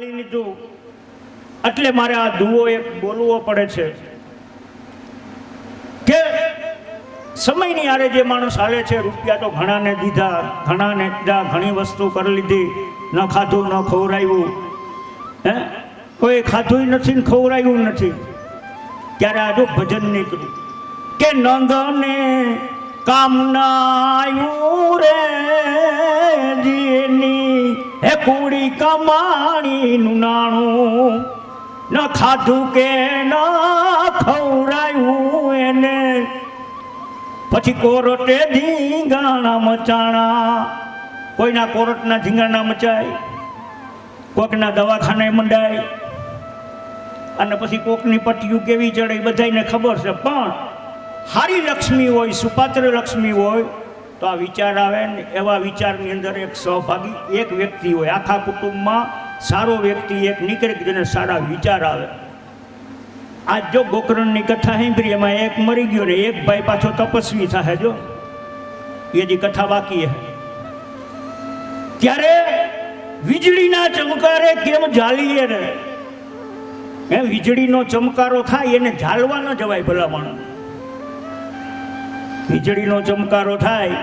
ગાળી લીધું એટલે મારે આ દુઓ એક બોલવો પડે છે કે સમયની આરે જે માણસ હાલે છે, રૂપિયા તો ઘણાને દીધા, ઘણાને દીધા, ઘણી વસ્તુ કરી લીધી, ન ખાધું ન ખવડાવ્યું, હે કોઈ ખાધું નથી ને ખવડાવ્યું નથી. ત્યારે આ જો ભજન નીકળ્યું કે નંદને કામના આવ્યું રે જીની હે કુડી કમાણીનું નાણું, ન ખાધું કે ન ખવડાવ્યું એને, પછી કોરટે ધીંગાણા મચાણા. કોઈના કોરટના ધીંગાણા મચાય, કોકના દવાખાને મંડાય, અને પછી કોકની પટ્ટીયું કેવી ચડે એ બધાને ખબર છે. પણ હારી લક્ષ્મી હોય, સુપાત્ર લક્ષ્મી હોય તો આ વિચાર આવે ને. એવા વિચારની અંદર એક સહભાગી એક વ્યક્તિ હોય, આખા કુટુંબમાં સારો વ્યક્તિ એક નીકળે કે જેને સારા વિચાર આવે. આજ જો ગોકર્ણની કથા સાંભળી, એમાં એક મરી ગયો ને એક ભાઈ પાછો તપસ્વી થાય. જો એ જે કથા બાકી હે, ત્યારે વીજળીના ચમકારે કેમ ઝાલીએ ને, હે વીજળીનો ચમકારો થાય એને ઝાલવા ન જવાય ભલામણ. વીજળીનો ચમકારો થાય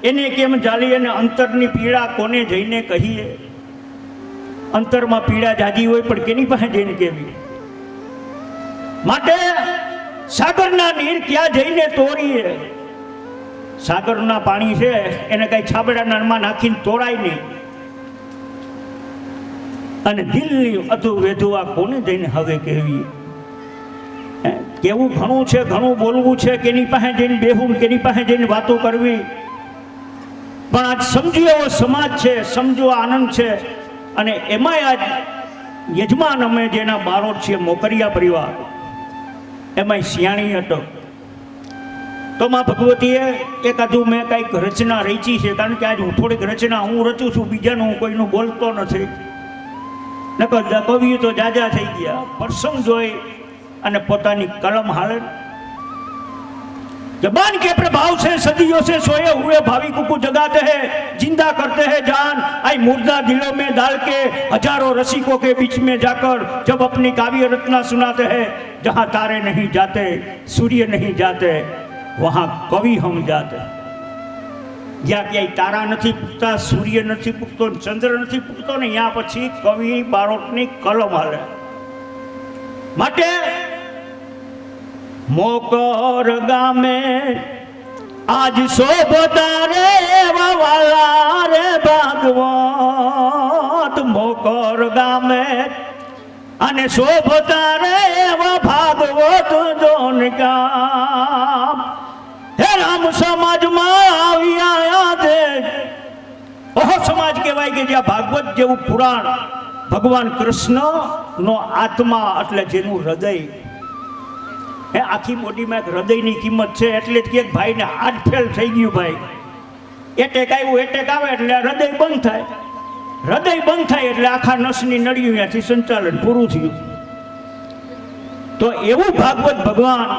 એને કેમ ઝાલીએ ને અંતરની પીડા કોને જઈને કહીએ? અંતરમાં પીડા જાજી હોય પણ કેની પાસે જઈને કેવી? માટે સાગરના નીર ક્યાં જઈને તોડીએ? સાગરના પાણી છે એને કઈ છાબડામાં નાખીને તોડાય નહીં. અને દિલની અધુ વેધુઆ કોને જઈને હવે કહેવી? કેવું ઘણું છે, ઘણું બોલવું છે, કેની પાસે જઈને બેહવું, કેની પાસે જઈને વાતો કરવી. પણ આજ સમજો એવો સમાજ છે, સમજો આનંદ છે. અને એમાંય આજ યજમાન અમે જેના બારોટ છીએ, મોકરિયા પરિવાર, એમાંય શિયાણી હતો. તો માં ભગવતીએ એકાદું મેં કંઈક રચના રચી છે, કારણ કે આજ હું થોડીક રચના હું રચું છું, બીજાનું હું કોઈનું બોલતો નથી. નકર કવિઓ તો જાજા થઈ ગયા, પ્રસંગ જોઈ અને પોતાની કલમ હાલે. जबान के प्रभाव से सदियों से सोए हुए भाविकों को जगाते हैं, जिंदा करते हैं जान। आई मुर्दा दिलों में डाल के हजारों रसिकों के बीच में जाकर जब अपनी काव्य रचना सुनाते हैं, जहां तारे नहीं जाते, सूर्य नहीं जाते, वहां कवि हम जाते. જ્યાં ક્યાંય તારા નથી પૂગતા, સૂર્ય નથી પૂગતો, ચંદ્ર નથી પૂગતો ને ત્યાં પછી કવિ બારોટની કલમ હાલે. માટે મોકર ગામે આજ શોભતા રે વાલા રે ભાગવત, મોકર ગામે અને શોભતા રે ભાગવત જોન ગામ. હે રામ સમાજમાં આવ્યા છે ઓહો સમાજ કહેવાય કે જ્યાં ભાગવત જેવું પુરાણ, ભગવાન કૃષ્ણ નો આત્મા એટલે જેનું હૃદય, હે આખી બોડીમાં એક હૃદયની કિંમત છે. એટલે જ કે ભાઈને હાર્ટ ફેલ થઈ ગયું, ભાઈ એટેક આવ્યું, એટેક આવે એટલે હૃદય બંધ થાય, હૃદય બંધ થાય એટલે આખા નસની નળીઓ ત્યાંથી સંચાલન પૂરું થયું. તો એવું ભાગવત ભગવાન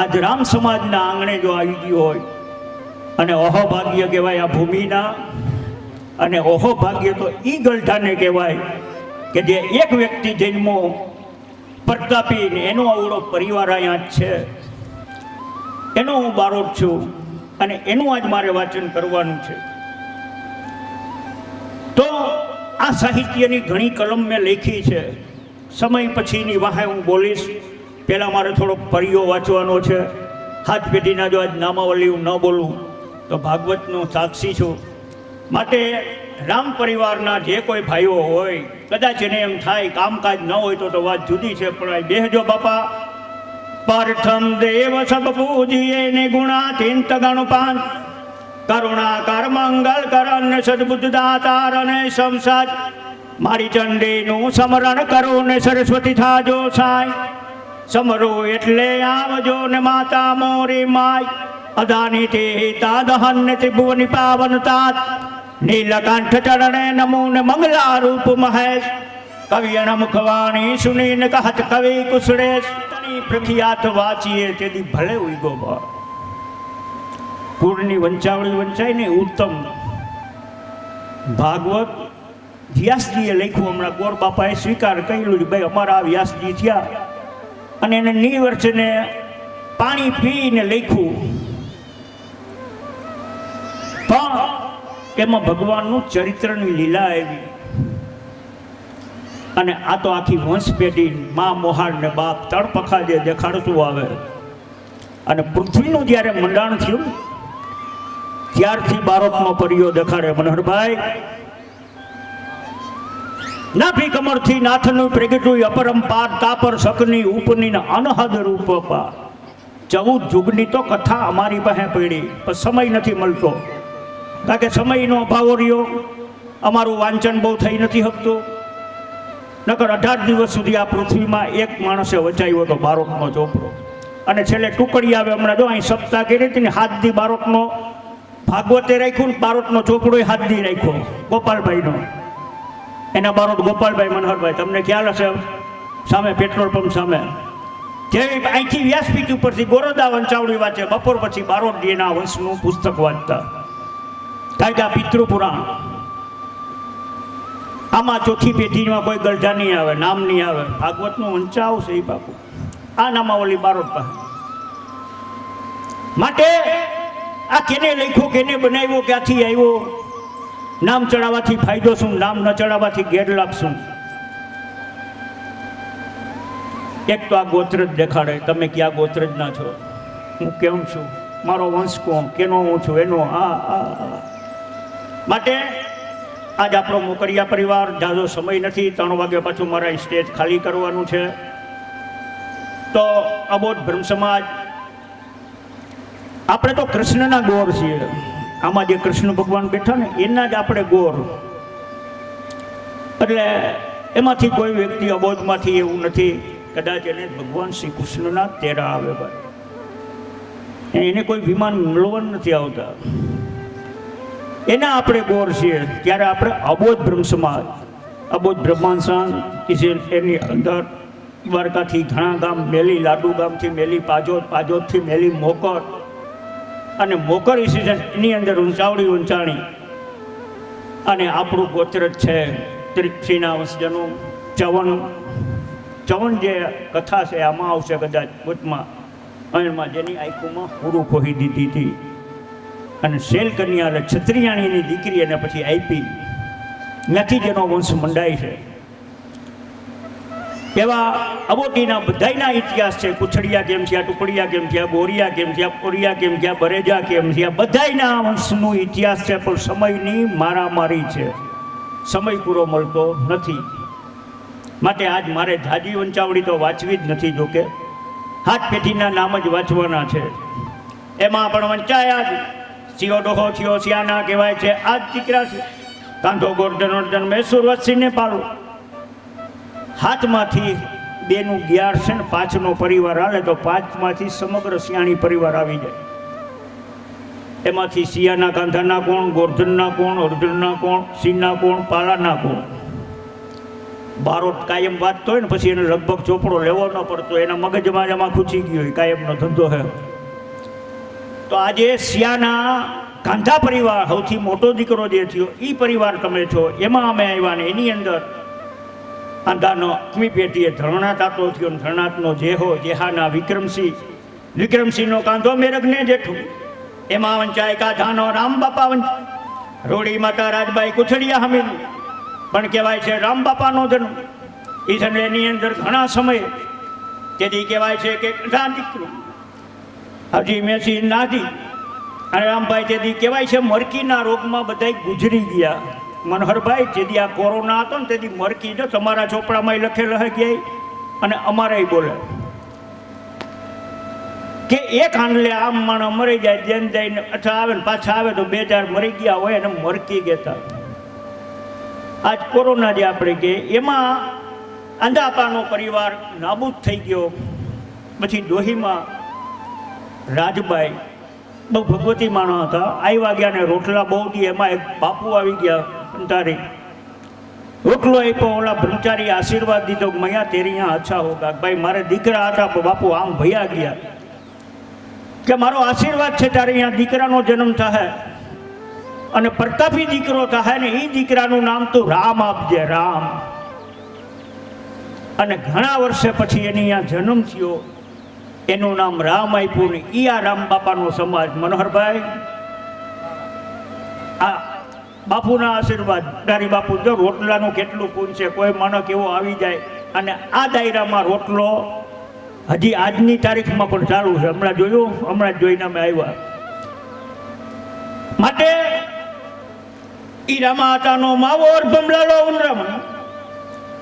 આજ રામ સમાજના આંગણે જો આવી ગયું હોય, અને ઓહો ભાગ્ય કહેવાય આ ભૂમિના, અને ઓહો ભાગ્ય તો ઈ ગલઢાને કહેવાય કે જે એક વ્યક્તિ જન્મો પ્રતાપી, એનો અવળો પરિવાર અહીંયા જ છે, એનો હું બારોટ છું, અને એનું આજ મારે વાંચન કરવાનું છે. તો આ સાહિત્યની ઘણી કલમ મેં લખી છે. સમય પછીની વાહે હું બોલીશ. પહેલાં મારે થોડોક પરિયો વાંચવાનો છે. હાથ પેઢીના જો આજ નામાવલી હું ન બોલું તો ભાગવતનો સાક્ષી છું. માટે રામ પરિવારના જે કોઈ ભાઈઓ હોય, કદાચ એને એમ થાય કામકાજ ન હોય તો વાત જુદી છે, પણ બેહજો બાપા. પાર્થમ દેવ સબ પૂજીએ ને ગુણાતીત ગણપાન, કરુણાકર મંગલ કરન સદબુદ્ધ દાતાર અને સંસાદ. મારી ચંડીનું સ્મરણ કરો ને સરસ્વતી થાજો સાય. સમરો એટલે આવજો ને માતા મોરી માય. અદાની તે તા દહન ને ત્રિભુવની પાવન તાત. નીલકંઠ ચરણે નમો ને મંગલા રૂપ મહેશ. કવિયણ મુખવાણી સુનીને કહત કવિ કુશળેશ. તની પ્રખ્યાત વાંચીએ તેથી ભલે ઉગો બા. કુળની વંચાવળી વંચાય ને ઉત્તમ ભાગવત વ્યાસજીએ લખ્યું, હમણાં ગોર બાપાએ સ્વીકાર કર્યું ભાઈ અમારા આ વ્યાસજી થયા, અને એને નિવર્ષને પાણી પીને લખ્યું, પણ એમાં ભગવાનનું ચરિત્રની લીલા આવી. અને આ તો આખી વંશ પેઢી મા મોહાર ને બાપ તળપખા જે દેખાડતું આવે. અને પૃથ્વીનું જ્યારે મંડાણ થયું ત્યારથી બારોટનો પરિયો દેખાડે. મનોહરભાઈ, નાભી કમરથી નાથનું પ્રગટ્યું અપરંપાર તાપર શકની ઉપની અનહદ રૂપપા. 14 યુગની તો કથા અમારી પાસે પડી, પણ સમય નથી મળતો, કારણ કે સમયનો અભાવ રહ્યો. અમારું વાંચન બહુ થઈ નથી શકતું. નકર 18 દિવસ સુધી આ પૃથ્વીમાં એક માણસે વચાવ્યો હતો બારોટનો ચોપડો. અને છેલ્લે ટુકડી આવે, હમણાં જો અહીં સપ્તાહ કરી હતી ને, 7 દી બારોટનો ભાગવતે રાખ્યું ને બારોટનો ચોપડો 7 દી રાખ્યો ગોપાલભાઈનો. એના બારોટ ગોપાલભાઈ મનોહરભાઈ, તમને ખ્યાલ હશે, સામે પેટ્રોલ પંપ સામે. જે અહીંથી વ્યાસપીઠ ઉપરથી ગોરદા વંચાવડી વાંચે, બપોર પછી બારોટ એના વંશનું પુસ્તક વાંચતા. કારણ કે આ પિતૃ પુરાણ, આમાં ચોથી પેઢીમાં કોઈ ગરજા નહીં આવે, નામ નહીં આવે. ભાગવતનું વંચાવશે એ બાપુ, આ નામાવલી બારોટ પાસે. માટે આ કેને લખ્યો, કેને બનાવ્યો, ક્યાંથી આવ્યો, નામ ચડાવવાથી ફાયદો શું, નામ ન ચડાવવાથી ગેરલાભ શું? એક તો આ ગોત્ર જ દેખાડે, તમે ક્યાં ગોત્રજના છો, હું કેમ છું, મારો વંશ કોણ, કેનો હું છું, એનો માટે આજ આપણો મોકરિયા પરિવાર, જાજો સમય નથી, 3 વાગે પાછું મારા સ્ટેજ ખાલી કરવાનું છે. તો અબોધ બ્રહ્મ સમાજ, આપણે તો કૃષ્ણના ગોર છીએ. આમાં જે કૃષ્ણ ભગવાન બેઠા ને એના જ આપણે ગોર. એટલે એમાંથી કોઈ વ્યક્તિ અબોધમાંથી એવું નથી, કદાચ એને ભગવાન શ્રી કૃષ્ણના તેરા આવે ભાઈ, એને કોઈ વિમાન મળવા નથી આવતા, એના આપણે ગોર છીએ. ત્યારે આપણે અબોધ બ્રહ્મ સમાજ, અબોધ બ્રહ્માંસાન એની અંદર દ્વારકાથી ઘણા ગામ, મેલી લાડુ ગામથી મેલી પાજોદ, પાજોદથી મેલી મોકર, અને મોકર એની અંદર ઊંચાવડી ઊંચાણી. અને આપણું ગોત્ર જ છે ત્રિક્ષીના વંશજનું ચવન જે કથા છે આમાં આવશે કદાચ વચમાં, એમાં જેની આંખોમાં પૂરું ખોઈ દીધી હતી. અને શેલ કન્યા એટલે ક્ષત્રિયાણીની દીકરી, અને પછી આપી, નથી જેનો વંશ મંડાય છે. એવા અબોટીના બધાયના ઇતિહાસ છે. કુછડિયા કેમ થયા, ટુકડિયા કેમ થયા, બોરિયા કેમ થયા, કોરિયા કેમ થયા, બરેજા કેમ થયા, બધાયના વંશનો ઇતિહાસ છે. પણ સમયની મારામારી છે, સમય પૂરો મળતો નથી. માટે આજ મારે જાજી વંચાવડી તો વાંચવી જ નથી, જોકે 7 પેઢીના નામ જ વાંચવાના છે. એમાં પણ વંચાયા જ સિયો ડોહો થયો, સિયાના કહેવાય છે, આ જ દીકરા છે. કાંધો ગોરધન અર્જન મૈસૂર વચ્ચીને પાલું. 7માંથી 2નું 11 છે ને 5નો પરિવાર હાલે તો 5માંથી સમગ્ર સિયાણી પરિવાર આવી જાય. એમાંથી સિયાના કાંધાના કોણ, ગોરધનના કોણ, અર્જુનના કોણ, સિંહના કોણ, પાલાના કોણ. બારોટ કાયમ વાંચતો હોય ને પછી એને લગભગ ચોપડો લેવો ન પડતો, એના મગજમાં એમાં ખૂચી ગયો હોય, કાયમનો ધંધો છે. તો આજે સિયાના કાંધા પરિવાર સૌથી મોટો દીકરો જે થયો એ પરિવાર તમે છો, એમાં અમે આવ્યા. ને એની અંદર કાંધાનો 8મી પેઢીએ ધરણાતાતો થયો, ધરણાતનો જેહો, જેહાના વિક્રમસિંહનો કાંધો મેરગને જેઠું. એમાં વંચાય કાંધાનો રામ બાપા વંચાય, રોડી માતા રાજબાઈ કુછડિયા હમીર પણ કહેવાય છે રામ બાપાનો જન્મ. એ એની અંદર ઘણા સમય તેથી કહેવાય છે કે દીકરું હજી મેસી નાધી. અને રામભાઈ તેથી કહેવાય છે મરકીના રોગમાં બધા ગુજરી ગયા. મનોહરભાઈ, જેથી આ કોરોના હતો ને તેથી મરકી, જો તમારા ચોપડામાં લખેલો હે ક્યાંય, અને અમારે બોલે કે એક આંડલે આમ માણસ મરી જાય, જેમ જઈને અચ્છા આવે ને પાછા આવે તો 2-4 મરી ગયા હોય અને મરકી કહેતા. આજ કોરોના જે આપણે કે એમાં આંધાપાનો પરિવાર નાબૂદ થઈ ગયો. પછી ડોહીમાં રાજબાઈ બહુ ભગવતી માણસ હતા, આવ્યા ગયા ને રોટલા બહુ દી. એમાં એક બાપુ આવી ગયા અંતારી, રોટલો આપ્યો, ઓલા બ્રહ્મચારી આશીર્વાદ દીધો, મૈયા તેરી યાં અચ્છા હોગા. ભાઈ મારે દીકરા હતા પણ બાપુ આમ ભૈયા ગયા કે મારો આશીર્વાદ છે તારે અહીંયા દીકરાનો જન્મ થાય. અને પ્રતાપી દીકરો થાય ને એ દીકરાનું નામ તો રામ આપજે, રામ. અને ઘણા વર્ષે પછી એની અહીંયા જન્મ થયો, એનું નામ રામ આપ્યું ને એ આ રામ બાપાનો સમાજ. મનોહરભાઈ, આ બાપુના આશીર્વાદ, દારી બાપુ જો રોટલાનું કેટલું પૂન છે. કોઈ માણસ એવો આવી જાય અને આ દાયરામાં રોટલો હજી આજની તારીખમાં પણ ચાલુ છે. હમણાં જોયું, હમણાં જોઈને અમે આવ્યા. માટે ઈ રામાતાનો માવો બમલાલો ઉનરામણ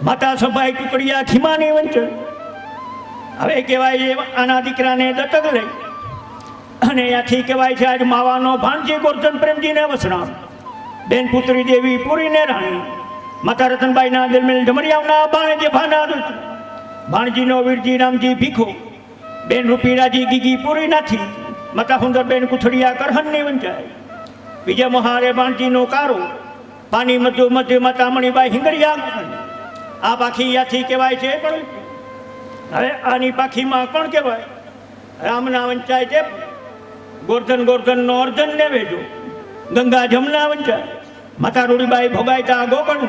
માતા સભાઈ ટુકડિયા ખીમાની વંચન. હવે કહેવાય આના દીકરાને દત્તક લઈ અને ત્યાંથી કહેવાય છે આજ માવાનો ભાણજી ગોરધન પ્રેમજીને વસરામ, બેન પુત્રી દેવી પુરીને રાણી, માતા રતનબાઈના દિલમેલ ઢમરિયાવના બાણજે ભાના ભાણજીનો વીરજી રામજી ભીખો, બેન રૂપીરાજી ગીગી પુરી નાથી, માતા સુંદરબેન કુથડિયા કરહનની વંચાય, વિજય મહારે ભાણજીનો કારો, પાણી મધુ મધ્ય માતા મણીબાઈ હિંગળિયા. આ પાખી યાથી કહેવાય છે. પણ હવે આની પાખીમાં કોણ કહેવાય? રામના વંચાય છે. ગોરધન ગોરધનનો અર્ધન ને વેજો, ગંગા જમના વંચાય, માતા રૂડીબાઈ ભોગાયતા ગોકળ,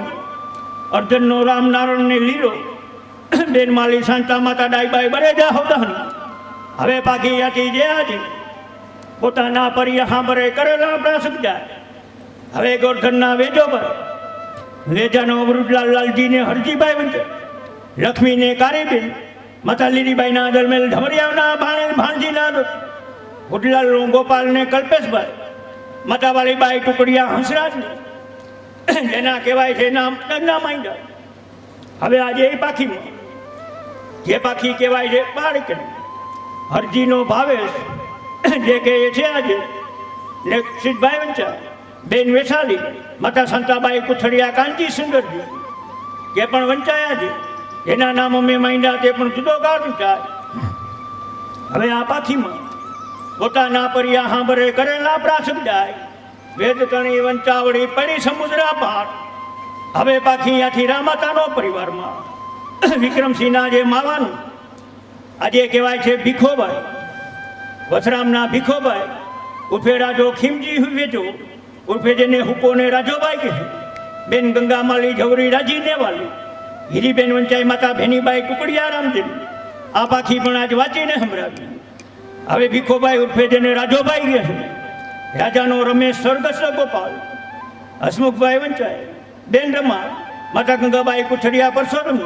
અર્જનનો રામ નારાયણને લીલો, બેન માલી શાંતા માતા ડાઈબાઈ બરેજા હોદહન. હવે પાકી યાથી જે આજે પોતાના પરિયા હાંભરે કરેલા પ્રાસક જાય. હવે ગોરધનના વેજો પર વેજાનો વૃદ્ધલાલ લાલજીને હરજીબાઈ વંચાય, લક્ષ્મીને કારીબેન, માતા લીલીબાઈના દરમેલ ઢમરિયાના ભાણે ભાણજીના વૃદ્ધલાલ ગોપાલને કલ્પેશભાઈ, માતા વાલીબાઈ ટુકડિયા હંસરાજને, જેના કહેવાય છે નામ ગંગા માંડ્યા. હવે આજે એ પાખીમાં જે પાખી કહેવાય છે બાળક હરજીનો ભાવેશ જે કહે છે આજે સિદ્ધભાઈ વંચાય, બેન વેસાલી, માતા શાંતાબાઈ કુથડિયા કાંચી સુંદરજી જે પણ વંચાયા છે, જેના નામ અમે માંડ્યા તે પણ જુદો ગાળ વંચાય. હવે આ પાખીમાં પોતાના પરિયા હાંભરે કરેલા પ્રાસક જાય, વેદ તણી વંચાવડી પડી સમુદ્ર પાર. હવે પાખી આથી રામાતાનો પરિવારમાં વિક્રમસિંહના જે માવાનું આજે કહેવાય છે ભીખોભાઈ, વસરામના ભીખોભાઈ ઉર્ફે રાજો ખીમજી વેજો, ઉર્ફે જેને હુકોને રાજોબાઈ કહે, બેન ગંગામાલી ઝવરી રાજીને વાલી, હીરીબેન વંચાઈ માતા ભેનીબાઈ ટુકડિયા રામદેવ. આ પાખી પણ આજ વાંચીને સંભળાવી. હવે ભીખોભાઈ ઉર્ફે જેને રાજોભાઈ કહે છે, રાજાનો રમેશ સ્વર્ગસ્થ ગોપાલ, હસમુખભાઈ વંચાય, બેન રમા, માતા ગંગાબાઈ કુથડિયા પરસોત્તમ,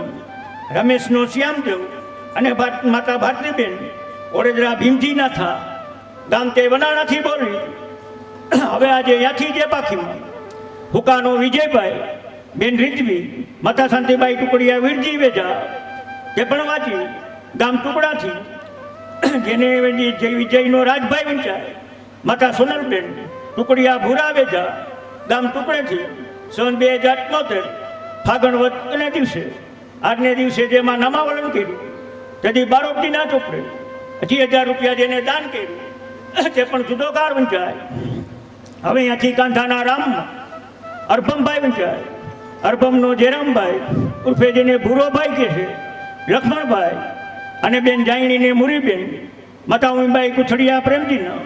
રમેશનો શ્યામદેવ અને માતા ભારતીબેન ઓરેદરા ભીમજી નાથા, ગામ તે વનાણાથી બોલી. હવે આજે યાથી જે પાખીમાં હુકાનો વિજયભાઈ, બેન રીતવી, માતા શાંતિબાઈ ટુકડિયા વીરજી વેજા જે પણ વાંચી, ગામ ટુકડાથી જેને વિજયનો રાજભાઈ વંચાય, માતા સોનલબેન ટુકડિયા ભૂરા વેજા, ગામ ટુકડેથી સન 2073 ફાગણ વતને દિવસે આજને દિવસે જેમાં નામાવલણ કર્યું, તેથી બારોટજીના ચોપડે 80,000 રૂપિયા જેને દાન કર્યું તે પણ જુદો કાર વંચાય. હવે અહીંયાથી કાંઠાના રામમાં અરભમભાઈ વંચાય, અરભમનો જેરામભાઈ ઉર્ફે જેને ભૂરોભાઈ કહે છે, લક્ષ્મણભાઈ અને બેન જાયણીને મુરીબેન, માતા ઉમીબાઈ કુથડિયા પ્રેમજીના,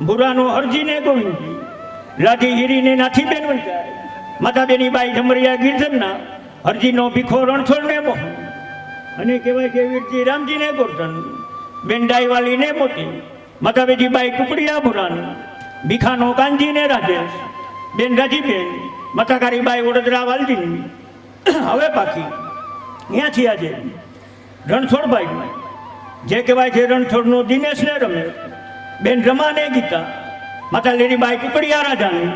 ભૂરાનો હરજીને ગોવિંદજી, લાઠી હીરીને નાથીબેન વંચાય, માતા બેનીબાઈ ઢમરિયા ગિરધનના, હરજીનો ભીખો રણછોડને મોહન અને કહેવાય કે વીરજી રામજીને ગોરધન, બેન ડાઈવાલીને મોતી, માતા બેજીબાઈ ટુકડિયા ભૂરાની, ભીખાનો કાનજીને રાજેશ, બેન રાજીબેન, માતા કારીબાઈ વડોદરા વાલજીની. હવે પાકી અહીંયાથી આજે રણછોડભાઈ જે કહેવાય છે રણછોડનો દિનેશને રમેશ, બેન રમાને ગીતા, માતા લીલીબાઈ ટુકડિયા રાજાની,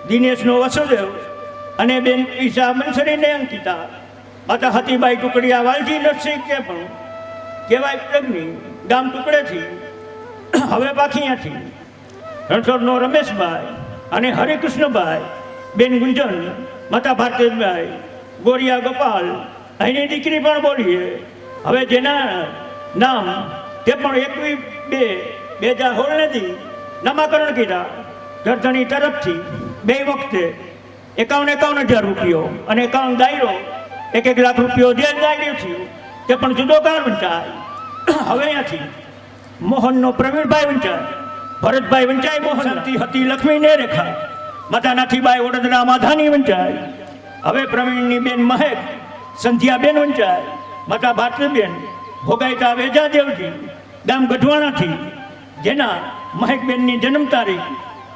દિનેશનો વસુદેવ અને બેન ઈશા મનસરીને અંકિતા, માતા હતીબાઈ ટુકડિયા વાલજી નરસિંહ કે પણ કહેવાય પ્રજ્ઞી, ગામ ટુકડેથી. હવે પાખીયાથી રણછોડનો રમેશભાઈ અને હરિકૃષ્ણભાઈ, બેન ગુંજન, માતા ભારતીભાઈ, ગોરિયા ગોપાલ, અહીંની દીકરી પણ બોલીએ. હવે જેના નામ તે પણ 21/2/2016 નામાકરણ કીધા ગરધણી તરફથી 2 વખતે 51,000 રૂપિયો અને 51 દાયરો 1 લાખ રૂપિયો જે દાયરો થયો તે પણ જુદો કાર વંચાય. હવે અહીંયાથી મોહનનો પ્રવીણભાઈ વંચાય, ભરતભાઈ વંચાય મોહન હતી લક્ષ્મીને રેખા, માતા નાથીબાઈ વડોદરા માધાની વંચાય. હવે પ્રવીણની બેન મહેક સંધ્યાબેન વંચાય. માતા ભારતીબેન ભોગાઈતા વેજાદેવજી ગામ ગઢવાણાથી, જેના મહેકબેનની જન્મ તારીખ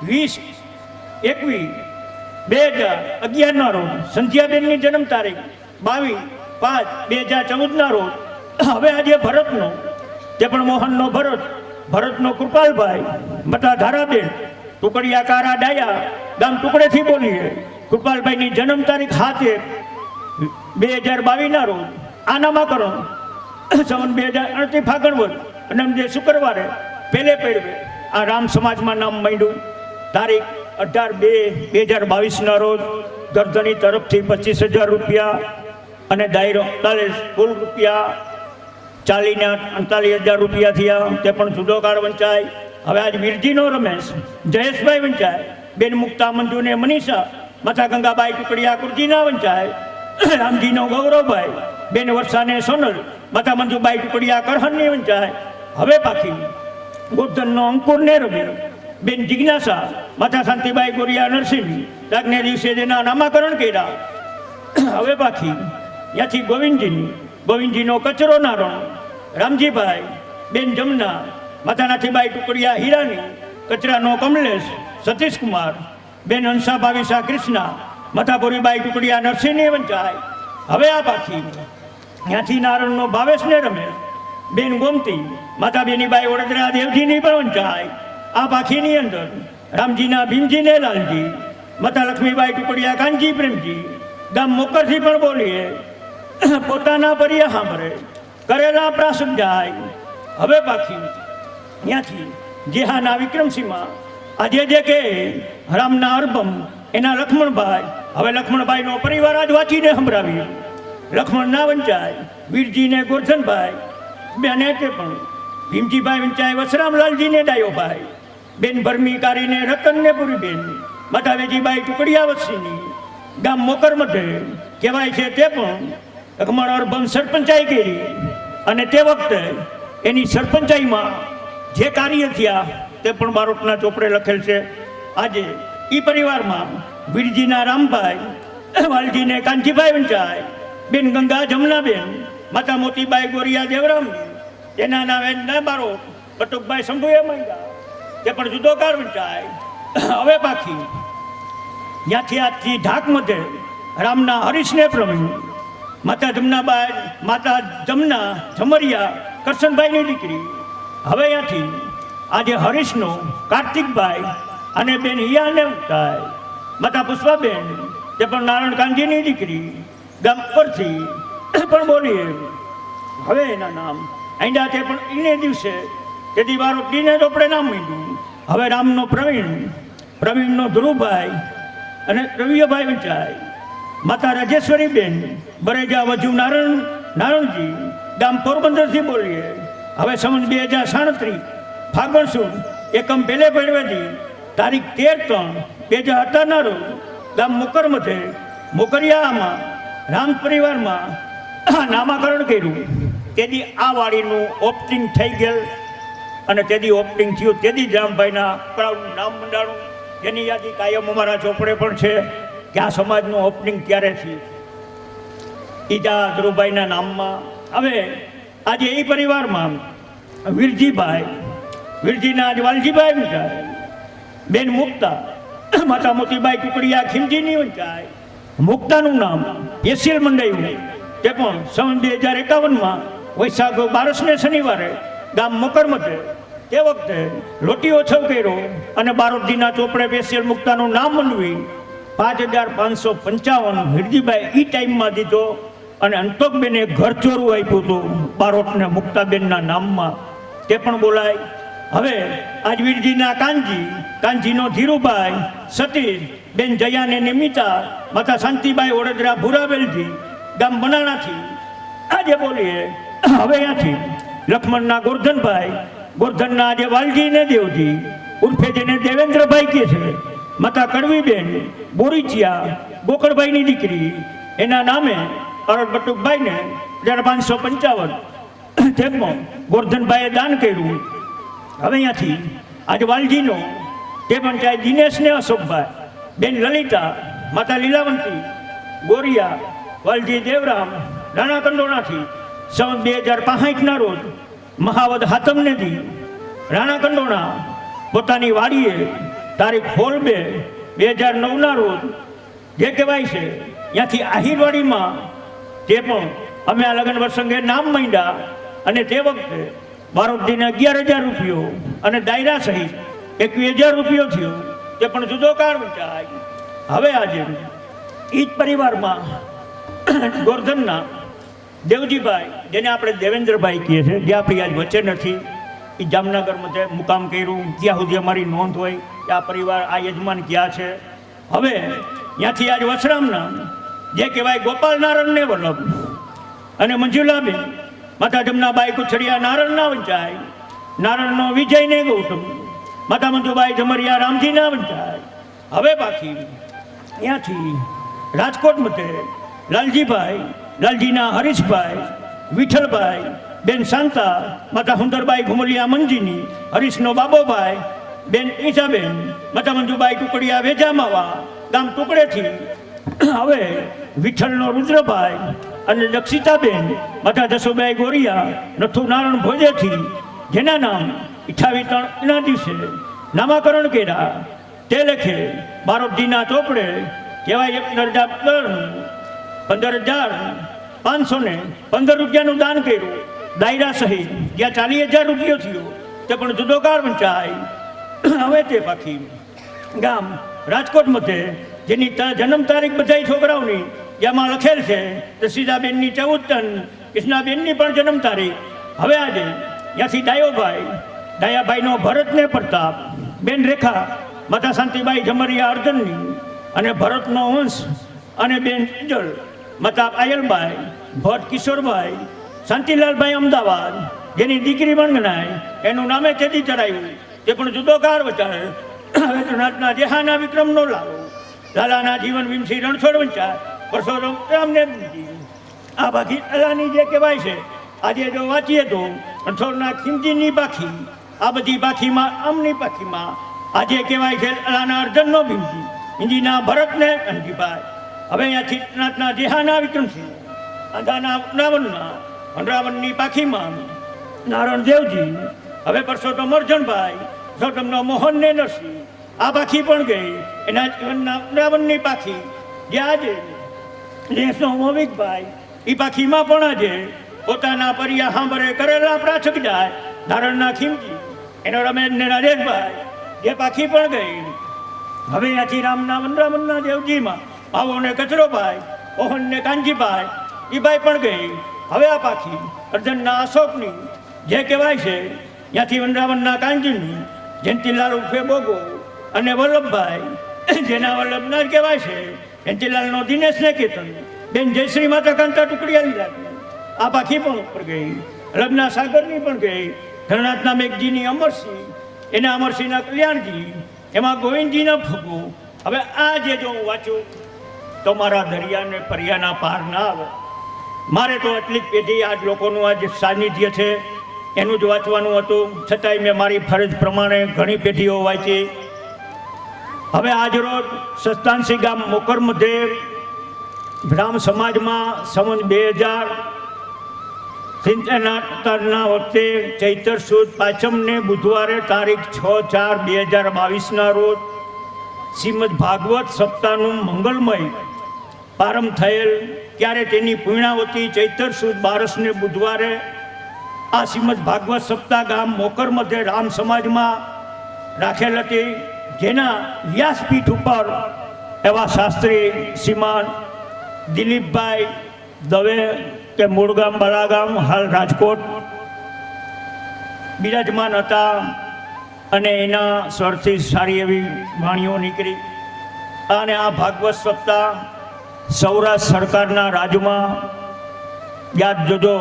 20/21/2011 રોજ, સંધ્યાબેનની જન્મ તારીખ 22/5/2014 રોજ. હવે આજે ભરતનો, તે પણ મોહનનો ભરતનો કૃપાલભાઈ માતા ધારાબેન ટુકડિયા કારા ડાયા ગામ ટુકડેથી બોલીએ. કૃપાલભાઈની જન્મ તારીખ 7/1/2022 રોજ. આ નામાકરણ સંવત 2038 ફાગણવદ અને જે શુક્રવારે પહેલે પેડવે આ રામ સમાજમાં નામ માંડ્યું. તારીખ 18/2/2022 રોજ ગરધણી તરફથી 25,000 રૂપિયા અને દાયરો 48 કુલ રૂપિયા 40,38,000 રૂપિયા થયા. તે પણ જુદો કાર્ડ વંચાય. હવે આજ વીરજીનો રમેશ જયેશભાઈ વંચાય. બેન મુક્તા મંજુને મનીષા માતા ગંગાબાઈ ટુકડિયા કુરજીના વંચાય. રામજીનો ગૌરવભાઈ બેન વર્ષાને સોનલ માતા મંજુબાઈ ટુકડિયા કરહનની વંચાય. હવે પાછી ગોધનનો અંકુરને રમે બેન જિજ્ઞાસા માતા શાંતિબાઈ ગોરિયા નરસિંહ લગ્ને દિવસે જેના નામાકરણ કર્યા. હવે પાછી ત્યાંથી ગોવિંદજીનો કચરો નારણ રામજીભાઈ બેન જમના માતા નાથીબાઈ ટુકડિયા હીરાની. કચરાનો કમલેશ સતીશકુમાર બેન હંસા ભાવિસા કૃષ્ણા માતા ભોરીબાઈ ટુકડિયા નરસિંહની વંચાય. હવે આ પાછી ત્યાંથી નારણનો ભાવેશને રમેશ બેન ગોમતી માતા બેનીબાઈ વડોદરા દેવજીની પણ વંચાય. આ પાખીની અંદર રામજીના ભીમજીને લાલજી માતા લક્ષ્મીબાઈ ટુકડિયા કાનજી પ્રેમજી ગામ મોકરથી પણ બોલીએ. પોતાના પરિયા સાંભળે કરેલા પ્રાસંગ જાય. હવે પાછી ત્યાંથી જેહાના વિક્રમસિંહમાં આજે જે કે રામના અરબમ એના લક્ષ્મણભાઈ. હવે લક્ષ્મણભાઈનો પરિવાર આજ વાંચીને સંભળાવી. લક્ષ્મણ ના વંચાય. વીરજીને ગોરધનભાઈ બેને તે પણ ભીમજીભાઈ વંચાય. વસરામલાલજીને ડાયોભાઈ બેન ભરમીકારીને રતનને પૂરી બેન માતા વેજીબાઈ ટુકડિયા વસીની ગામ મોકર મધ્યે કહેવાય છે. તે પણ લક્ષ્મણ અરબમ સરપંચાઈ કરી અને તે વખતે એની સરપંચાઈમાં જે કાર્ય થયા તે પણ બારોટના ચોપડે લખેલ છે. આજે એ પરિવારમાં વીરજીના રામભાઈ વાલજીને કાંજીભાઈ વંચાય. બેન ગંગા જમનાબેન માતા મોતીબાઈ ગોરિયા દેવરામ તેના નામે ના બારોટ બટુકભાઈ શંભુએ માંગ્યા. તે પણ જુદો કાર વંચાય. હવે પાછી ત્યાંથી આજથી ઢાક મધ્યે રામના હરીશને પ્રવીણ માતા જમના ઝમરિયા કરશનભાઈની દીકરી. હવે ત્યાંથી આજે હરીશનો કાર્તિકભાઈ અને બેન હિયાને વંચાય. માતા પુષ્પાબેન તે પણ નારાયણ કાંજીની દીકરી ગામ પરથી પણ બોલીએ. હવે એના નામ આંડા તે પણ એને દિવસે તેથી બારો દીને ચોપડે નામ માંડ્યું. હવે રામનો પ્રવીણનો ધ્રુવભાઈ અને રવિભાઈ વંચાય. માતા રાજેશ્વરીબેન બરેજા વજુ નારણજી ગામ પોરબંદરથી બોલીએ. હવે સંવત 2037 ફાગણ સુદ એકમ પહેલે પડવેથી તારીખ 13/3/2018 રોજ ગામ મોકર મધ્યે મોકરિયામાં રામ પરિવારમાં નામાકરણ કર્યું. તેથી આ વાડીનું ઓપનિંગ થઈ ગયેલ અને તેથી ઓપનિંગ થયું. તેથી જામભાઈના કળાવનું નામ મંડાણું, જેની યાદી કાયમ અમારા ચોપડે પણ છે કે આ સમાજનું ઓપનિંગ ક્યારે થયું ઈજા ધ્રુવભાઈના નામમાં. હવે આજે એ પરિવારમાં વીરજીના આજ વાલજીભાઈ વંચાય. બેન મુક્તા માતા મોતીબાઈ ટુકડિયા ખીમજીની વંચાય. મુક્તાનું નામ એસિલ મંડાયું. તે પણ સંવત 2051 વૈશાખ 12ને શનિવારે ગામ મોકર મધ્યે તે વખતે લોટીઓ છવ કર્યો અને બારોટજીના ચોપડે પેશિયલ મુક્તાનું નામ મંડવી 5,555 હિરજીભાઈ એ ટાઈમમાં દીધો. અને અંતોકબેને ઘર ચોરું આપ્યું હતું બારોટને મુક્તાબેનના નામમાં. તે પણ બોલાય. હવે આજ વીરજીના કાંજીનો ધીરુભાઈ સતીશ બેન જયાને નિમિતા માતા શાંતિબાઈ વડોદરા ભૂરાબેલજી ગામ બનાણાથી આજે બોલીએ. હવે ત્યાંથી લક્ષ્મણના ગોરધનના આજે વાલજીને દેવજી ઉર્ફે જેને દેવેન્દ્રભાઈ કહે છે. માતા કડવીબેન બોરીચિયા ગોકળભાઈની દીકરી એના નામે અરડ બટુકભાઈને 555 તેમાં ગોરધનભાઈએ દાન કર્યું. હવે ત્યાંથી આજે વાલજીનો તે પણ ચાહે દિનેશને અશોકભાઈ બેન લલિતા, માતા લીલાવંતી, ગોરિયા, વાલજી દેવરામ રાણા કંડોણાથી સન 2065ના રોજ મહાવદ હાતમને દી રાણા કંડોણા પોતાની વાડીએ તારીખ 4/2/2009ના રોજ જે કહેવાય છે ત્યાંથી આહિરવાડીમાં તે પણ અમે આ લગ્ન પ્રસંગે નામ માંડ્યા અને તે વખતે બારોટદીને 11,000 રૂપિયો અને દાયરા સહિત 21,000 રૂપિયો થયો. તે પણ જુદો કાર વંચાય. હવે આજે ઈ જ પરિવારમાં ગોરધનના દેવજીભાઈ, જેને આપણે દેવેન્દ્રભાઈ કહીએ છીએ, જે આપણી આજ વચ્ચે નથી, એ જામનગરમાં તે મુકામ કર્યું. ત્યાં સુધી અમારી નોંધ હોય કે આ પરિવાર, આ યજમાન ક્યાં છે. હવે ત્યાંથી આજ વસરામના જે કહેવાય ગોપાલ નારણને વલ્લભ અને મંજુલાબેન માતા જમનાબાઈ કુછડિયા નારણના વંચાય, નારણનો વિજયને ગૌતમ માતા મંજુબાઈ જમરિયા રામજીના વંચાય. હવે બાકી ત્યાંથી રાજકોટ મતે લાલજીભાઈ, લાલજીના હરીશભાઈ, વિઠ્ઠલભાઈ, બેન શાંતા માતા સુંદરબાઈ ઘુમલિયા મંજીની, હરીશનો બાબોભાઈ, બેન ઈશાબેન માતા મંજુબાઈ ટુકડિયા વેજામાવા ગામ ટુકડેથી. હવે વિઠ્ઠલનો રુદ્રભાઈ અને લક્ષિતાબેન માતા જસુબાઈ ગોરિયા નથુ નારાયણ ભોજેથી, જેના નામ 28/3ના દિવસે નામાકરણ કર્યા. તે લેખે બારોટજીના ચોપડે કહેવાય 15,515 રૂપિયાનું દાન કર્યું. દાયરા સહિત જ્યાં 40,000 રૂપિયો થયો તે પણ જુદો કાર વંચાય. હવે તે પાછી ગામ રાજકોટ મધ્ય જેની જન્મ તારીખ બધા છોકરાઓની જેમાં લખેલ છે તો સીતાબેનની 14 કૃષ્ણાબેનની પણ જન્મ તારીખ. હવે આજે ત્યાંથી ડાયાભાઈનો ભરતને પ્રતાપ, બેન રેખા માતા શાંતિબાઈ જમરિયા અર્જનની અને ભરતનો વંશ અને બેન ઇજલ માતા પાયલબાઈ, ભટ્ટ કિશોરભાઈ, શાંતિલાલભાઈ અમદાવાદ જેની દીકરી પણ ગણાય, એનું નામે તેથી ચડાયું. તે પણ જુદો કાર વચાય. વેદ્રનાથના જેહાના વિક્રમનો લાલો, લાલાના જીવન વિમસી રણછોડ વંચાય, પરસોત્તમ રામને આ બાકી અલાની જે કહેવાય છે આજે જો વાંચીએ તો રણછોડના ખીમજીની પાખી, આ બધી પાખીમાં આમની પાખીમાં આજે કહેવાય છે અલાના અર્જનનો ભીમજી, હિન્દીના ભરતને અંજીભાઈ. હવે અહીંયાથી નાથના જેહાના વિક્રમસિંહ, આંધાના રાવણની પાખીમાં નારાયણ દેવજી. હવે પરસોત્તમ અર્જનભાઈ, પરસોત્તમનો મોહનને નરસિંહ, આ પાખી પણ ગઈ. એના જીવનના રાવણની પાખી જે આજે દેશનો મોવિકભાઈ, એ પાખીમાં પણ આજે પોતાના પરિયા સાંભળે કરેલા પ્રાચક જાય. નારણના ખીમજી, એનો રમેશ ને રાજેશભાઈ જે પાખી પણ ગઈ. હવે અહીંયાથી રામના દેવજીમાં ભાવોને કચરોભાઈ, મોહનને કાનજીભાઈ, એ ભાઈ પણ ગઈ. હવે આ પાખી અર્જનના અશોકની જે કહેવાય છે ત્યાંથી વનરાવનના કાંજીની, જયંતિલાલ ઉર્ફે બોગો અને વલ્લભભાઈ જેના વલ્લભના જ કહેવાય છે, જયંતિલાલનો દિનેશને કેતન, બેન જયશ્રી માતા કાંતા ટુકડિયા લીલા, આ પાખી પણ ઉપર ગઈ. લગ્ના સાગરની પણ ગઈ. ધરનાથના મેઘજીની અમરસિંહ, એના અમરસિંહના કલ્યાણજી, એમાં ગોવિંદજીના ફગુ. હવે આ જે જો હું વાંચું તો મારા દરિયાને પરિયાના પાર ના આવે. મારે તો એટલી જ પેઢી આજ લોકોનું આ જે સાનિધ્ય છે એનું જ વાંચવાનું હતું, છતાંય મેં મારી ફરજ પ્રમાણે ઘણી પેઢીઓ વાંચી. હવે આજરોજ સસ્તાનસી ગામ મોકર મધ્યે બ્રાહ્મ સમાજમાં સંવત 2000 વખતે ચૈતર સુદ પાંચમને બુધવારે તારીખ 6/4/2022ના રોજ શ્રીમદ ભાગવત સપ્તાહનું મંગલમય પ્રારંભ થયેલ. ત્યારે તેની પૂર્ણાવતી ચૈતર સુદ 12ને બુધવારે આ શ્રીમદ ભાગવત સપ્તાહ ગામ મોકર મધ્યે રામ સમાજમાં રાખેલ હતી, જેના વ્યાસપીઠ ઉપર એવા શાસ્ત્રી શ્રીમાન દિલીપભાઈ દવે કે મૂળ ગામ બલાગામ હાલ રાજકોટ બિરાજમાન હતા અને એના સ્વરથી સારી એવી વાણીઓ નીકળી. અને આ ભાગવત સપ્તાહ સૌરાષ્ટ્ર સરકારના રાજમાં યાદ જોજો,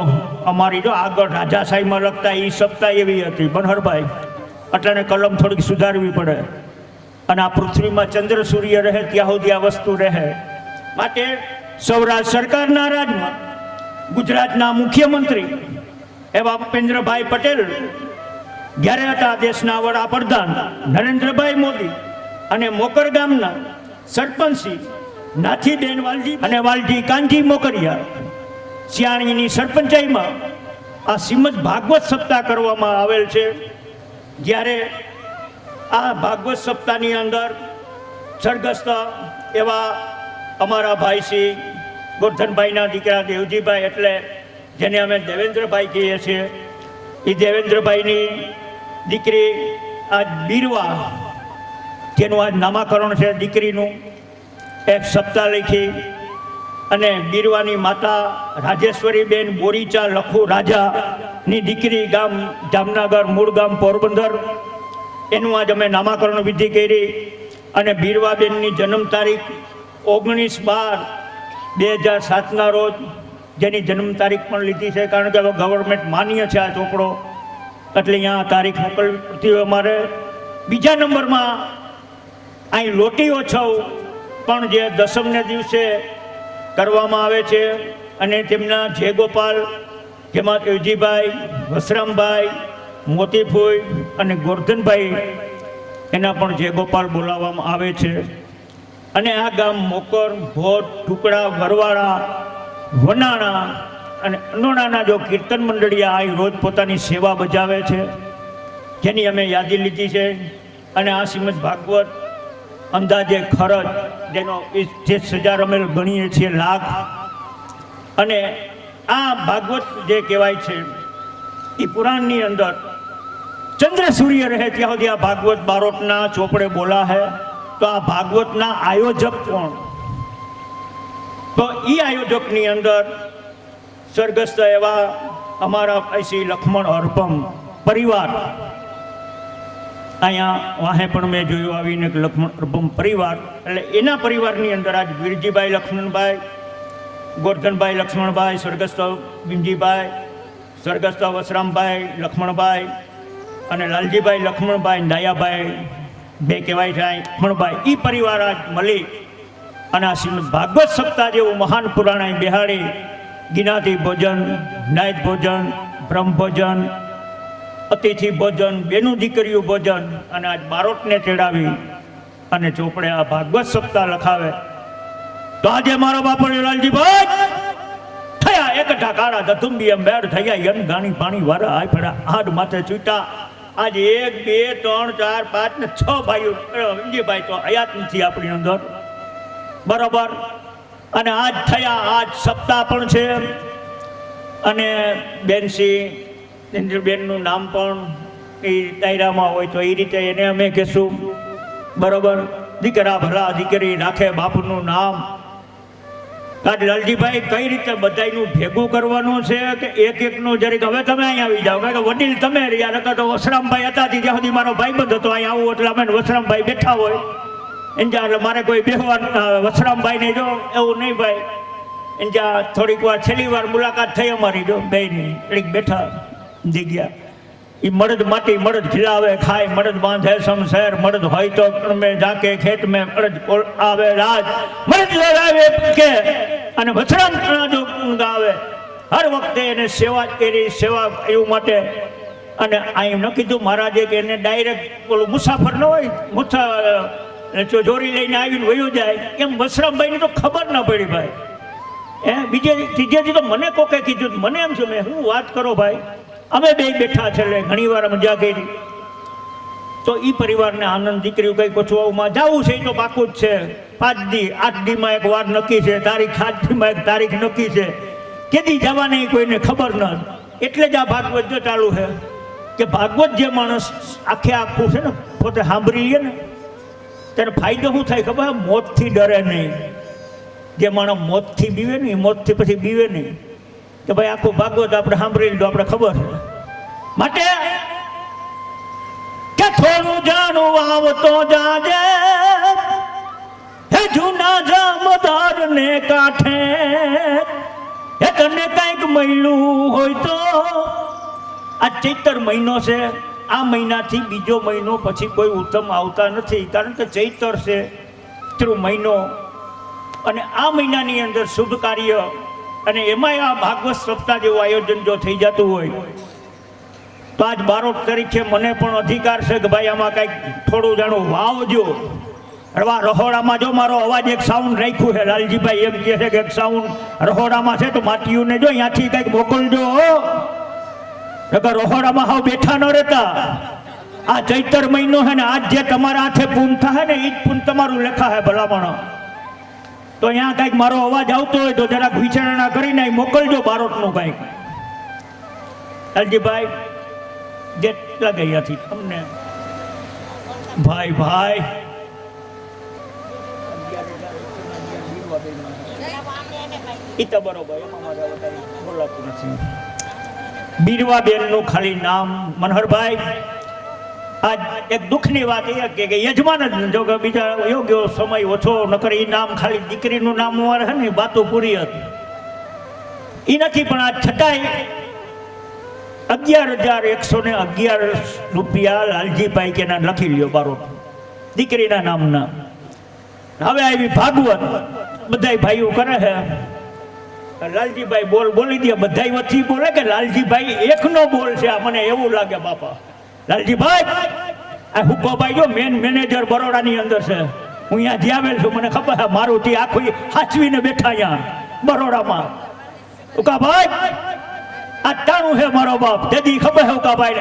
અમારી જો આગળ રાજાશાહીમાં લખતા એ સપ્તાહ એવી હતી બનહરભાઈ, એટલે કલમ થોડીક સુધારવી પડે. અને આ પૃથ્વીમાં ચંદ્ર સૂર્ય રહે ત્યાં સુધી આ વસ્તુ રહે. માટે સૌરાષ્ટ્ર સરકારના રાજમાં ગુજરાતના મુખ્યમંત્રી એવા ભૂપેન્દ્રભાઈ પટેલ જ્યારે હતા, દેશના વડાપ્રધાન નરેન્દ્રભાઈ મોદી અને મોકર ગામના સરપંચી નાથીબેન વાલજી અને વાલજી કાનજી મોકરિયા શિયાળીની સરપંચાઈમાં આ શ્રીમદ ભાગવત સપ્તાહ કરવામાં આવેલ છે. જ્યારે આ ભાગવત સપ્તાહની અંદર સ્વર્ગસ્થ એવા અમારા ભાઈ શ્રી ગોરધનભાઈના દીકરા દેવજીભાઈ, એટલે જેને અમે દેવેન્દ્રભાઈ કહીએ છીએ, એ દેવેન્દ્રભાઈની દીકરી આજ બીરવા, જેનું આજ નામાકરણ છે દીકરીનું, એક સપ્તાહ લખી અને બીરવાની માતા રાજેશ્વરીબેન બોરીચા લખુ રાજાની દીકરી, ગામ જામનગર, મૂળ ગામ પોરબંદર, એનું આજ અમે નામાકરણ વિધિ કરી. અને બીરવાબેનની જન્મ તારીખ 19/12/2007ના રોજ, જેની જન્મ તારીખ પણ લીધી છે, કારણ કે હવે ગવર્મેન્ટ માન્ય છે આ ચોપડો, એટલે અહીંયા તારીખ મોકલવી પડતી હોય અમારે. બીજા નંબરમાં અહીં લોટી ઓછવ પણ જે દસમને દિવસે કરવામાં આવે છે, અને તેમના જય ગોપાલ, જેમાં દેવજીભાઈ, વસરામભાઈ, મોતીફોઈ અને ગોરધનભાઈ, એના પણ જય ગોપાલ બોલાવવામાં આવે છે. અને આ ગામ મોકર, ભોટ, ટુકડા, વરવાડા, વનાણા અને અનોણાના જો કીર્તન મંડળીયા આ રોજ પોતાની સેવા બજાવે છે, જેની અમે યાદી લીધી છે. અને આ શ્રીમદ ભાગવત અંદાજે ખર્ચ જેનો 20,000 અમે ગણીએ છીએ લાખ. અને આ ભાગવત જે કહેવાય છે એ પુરાણની અંદર ચંદ્ર સૂર્ય રહે ત્યાં સુધી આ ભાગવત બારોટના ચોપડે બોલા હે. તો આ ભાગવતના આયોજક કોણ? તો એ આયોજકની અંદર સ્વર્ગસ્થ એવા અમારા શ્રી લક્ષ્મણ અર્પમ પરિવાર, અહીંયા વાહે પણ મેં જોયું આવીને લક્ષ્મણ અર્પમ પરિવાર, એટલે એના પરિવારની અંદર આજ વીરજીભાઈ લક્ષ્મણભાઈ, ગોરધનભાઈ લક્ષ્મણભાઈ, સ્વર્ગસ્થ ભીમજીભાઈ, સ્વર્ગસ્થ વસરામભાઈ લક્ષ્મણભાઈ અને લાલજીભાઈ લક્ષ્મણભાઈ, ડાયાભાઈ બે કહેવાય છે લક્ષ્મણભાઈ, એ પરિવાર આજ મળી અને આ શ્રીમદ ભાગવત સપ્તાહ જેવું મહાન પુરાણ અહીં બિહાડી, ગિનાતી ભોજન, નાયત ભોજન, બ્રહ્મ ભોજન, અતિથિ ભોજન, બેનું દીકરીયું ભોજન, અને આજ બારોટને તેડાવી અને ચોપડે આ ભાગવત સપ્તાહ લખાવે. તો આજે મારો બાપો લાલજીભાઈ થયા એકઠા કાળા ધતુંબી એમ બેર થયા યન ગાણી પાણી વાળા આ ફેરા હાડ માથે છૂટા. આજે 1 2 3 4 5 ને 6 ભાઈઓ વિજયભાઈ તો હયાત નથી આપણી અંદર, બરાબર. અને આજ થયા, આજ સપ્તાહ પણ છે. અને બેનસી ઇન્દ્રબેનનું નામ પણ એ દાયરામાં હોય તો એ રીતે એને અમે કહેશું, બરાબર. દીકરા ભલા દીકરી રાખે બાપનું નામ. કાજ લાલજીભાઈ કઈ રીતે બધાયનું ભેગું કરવાનું છે કે એક એકનું જરીક હવે તમે અહીં આવી જાઓ, કારણ કે વડીલ તમે રહ્યા નકર તો વસરામભાઈ હતા જ્યાં સુધી મારો ભાઈબંધ હતો અહીં આવું એટલે અમે વસરામભાઈ બેઠા હોય એના, એટલે મારે કોઈ બેહવા વસરામભાઈ ને જો એવું નહીં ભાઈ. એના થોડીક વાર છેલ્લી વાર મુલાકાત થઈ અમારી જો બેની, થોડીક બેઠા જગ્યા. એ મરદ માટી મરદ ખીલાવે ખાય, મરદ બાંધે શમશેર, મરદ હોય તો મેં જાકે ખેત મેં મરદ આવે રાજ, મરદ લગાવે કે અને વસરામ જો ગાવે હર વખતે એને સેવા કરી, સેવા એવું માટે. અને અહીં ન કીધું મહારાજે કે એને ડાયરેક્ટ ઓલું મુસાફર ન હોય, જોરી લઈને આવીને વયું જાય, એમ વસરામભાઈને તો ખબર ન પડી ભાઈ. ત્રીજેથી તો મને કોકે કીધું, મને એમ છે મેં હું વાત કરો ભાઈ, અમે બે બેઠા છે એટલે ઘણી વાર મજા કરી. તો એ પરિવારને આનંદ, દીકરીઓ કઈ કોચવામાં જવું છે એ તો પાકું જ છે. 5 દી 8 દીમાં એક વાર નક્કી છે, તારીખ 8 દીમાં એક તારીખ નક્કી છે, કેદી જવાની કોઈને ખબર ન. એટલે જ આ ભાગવત જો ચાલુ છે કે ભાગવત જે માણસ આખે આખું છે ને પોતે સાંભળી લે ને ત્યારે ફાયદો શું થાય ખબર? મોતથી ડરે નહીં. જે માણસ મોતથી બીવે ને એ મોતથી પછી બીવે નહીં કે ભાઈ આખું ભાગવત આપણે સાંભળી લીધું, આપણે ખબર છે. માટે કે થોડું જાણું આવતો જાજે હે જૂના જામદાર ને કાંઠે, હે તને કંઈક મળ્યું હોય તો. આ ચૈતર મહિનો છે, આ મહિનાથી બીજો મહિનો પછી કોઈ ઉત્તમ આવતા નથી, કારણ કે ચૈતર છે મહિનો. અને આ મહિનાની અંદર શુભ કાર્ય અને એમાંય આ ભાગવત સપ્તાહ જેવું આયોજન જો થઈ જતું હોય તો આજ બારોટ તરીકે મને પણ અધિકાર છે કે ભાઈ આમાં કંઈક થોડું જાણું વાવજો. હળવા રહોડામાં જો મારો અવાજ એક સાઉન્ડ રાખ્યું છે, લાલજીભાઈ એમ કહે છે કે એક સાઉન્ડ રહોડામાં છે, તો માટીઓને જો અહીંયાથી કંઈક મોકલજો. રહોડામાં હાવ બેઠા ન રહેતા. આ ચૈતર મહિનો છે ને, આજ જે તમારા હાથે પૂન થાય ને, એ જ પૂન તમારું લેખા છે ભલામણ. તો અહીંયા કંઈક મારો અવાજ આવતો હોય તો જરાક વિચારણા કરીને મોકલજો બારોટનું કંઈક. લાલજીભાઈ જેટલા ગયાથી તમને ભાઈ ભાઈ એ તો બરોબર, બોલાતું નથી. બીરવાબેન નું ખાલી નામ મનહરભાઈ. આજ એક દુઃખની વાત એ કે યજમાન જ જો કે બીજા યોગ્ય સમય ઓછો નકર એ નામ ખાલી દીકરીનું નામ વાળે છે ને વાતો પૂરી હતી એ નથી. પણ આ છતાંય 11,111 રૂપિયા લાલજીભાઈ કે ના લખી લ્યો બારોટ દીકરીના નામના. હવે આવી ભાગવત બધા ભાઈઓ કરે છે. લાલજીભાઈ બોલી દે, બધા વચ્ચે બોલે કે લાલજીભાઈ એકનો બોલ છે. આ મને એવું લાગે બાપા. લાલજીભાઈ આ હુકોભાઈ જો મેનેજર બરોડાની અંદર છે. હું અહીંયા જ્યાં છું મને ખબર છે, મારું થી આખું હાચવીને બેઠા અહીંયા બરોડામાં. હુકાભાઈ આ ટાણું છે મારો બાપ, દાદી ખબર છે હુકાભાઈ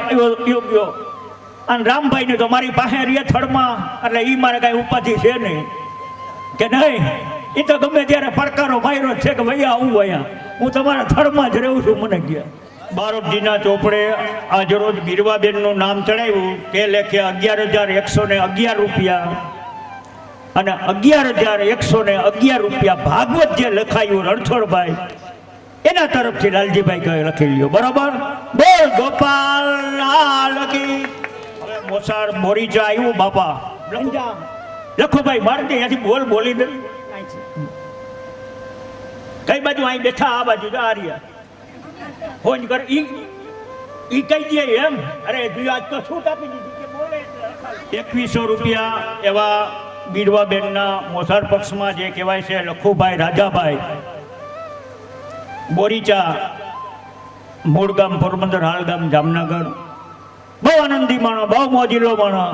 યોગ્ય. અને રામભાઈ ને તો મારી પાસે રે થડમાં, એટલે એ મારે કઈ ઉપાધિ છે નહીં કે નહીં. એ તો ગમે ત્યારે પડકારો માર્યો છે કે ભાઈ આવું અહીંયા હું તમારા થડમાં જ રહું છું. મને ગયા બારોટજીના ચોપડે આજ રોજ બીરવાબેનનું નામ ચડાવ્યું તે લેખે 11,111 રૂપિયા અને 11,111 રૂપિયા ભાગવત જે લખાયું રણછોડભાઈ એના તરફથી લાલજીભાઈ કહે લખી લ્યો. બરોબર, બોલ ગોપાલ લાલ કી. હવે મોસાર મોરીચા આવ્યું બાપા લખો ભાઈ મારે ત્યાંથી બોલી દે. કઈ બાજુ અહીં બેઠા, આ બાજુ આ રહ્યા ફોન કર ઈ કઈ દે એમ. અરે આજ તો છૂટ આપી દીધી કે બોલે. 2100 રૂપિયા એવા બીરવાબેનના મોસાર પક્ષમાં જે કહેવાય છે લખુભાઈ રાજાભાઈ બોરીચા, મૂળ ગામ પોરબંદર, હાલ ગામ જામનગર. બહુ આનંદી માણો, બહુ મોજીલો માણો,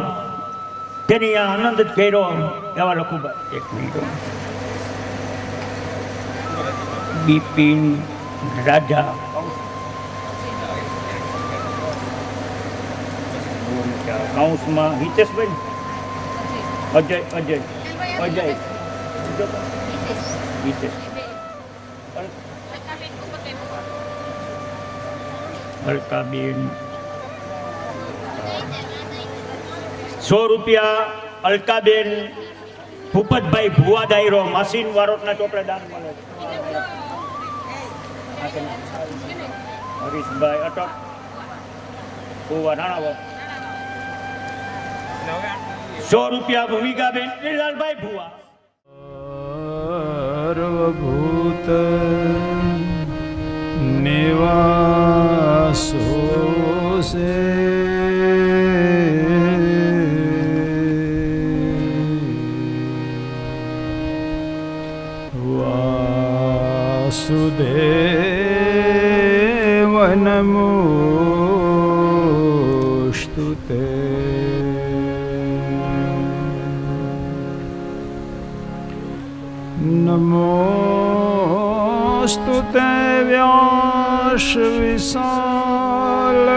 તેની આ આનંદ જ કર્યો એવા લખુભાઈ. એક મિનિટ. બિપિન રાજા કાઉન્સમાં હિતેશભાઈ, અજય હિતેશ, અલકાબેન 100 રૂપિયા અલકાબેન ભૂપતભાઈ ભુવા દાયરો માસીન વારોટના ચોપડે દાન મળે. હરીશભાઈ અટક ભુવા રાણાવત 100 રૂપિયા ભૂમિકાબેન શ્રીલાલભાઈ ભુવા. સર્વભૂત નિવાસો સે વાસુદેવ નમોસ્તુતે. નમોસ્તુતે વ્યાસ વિશાલ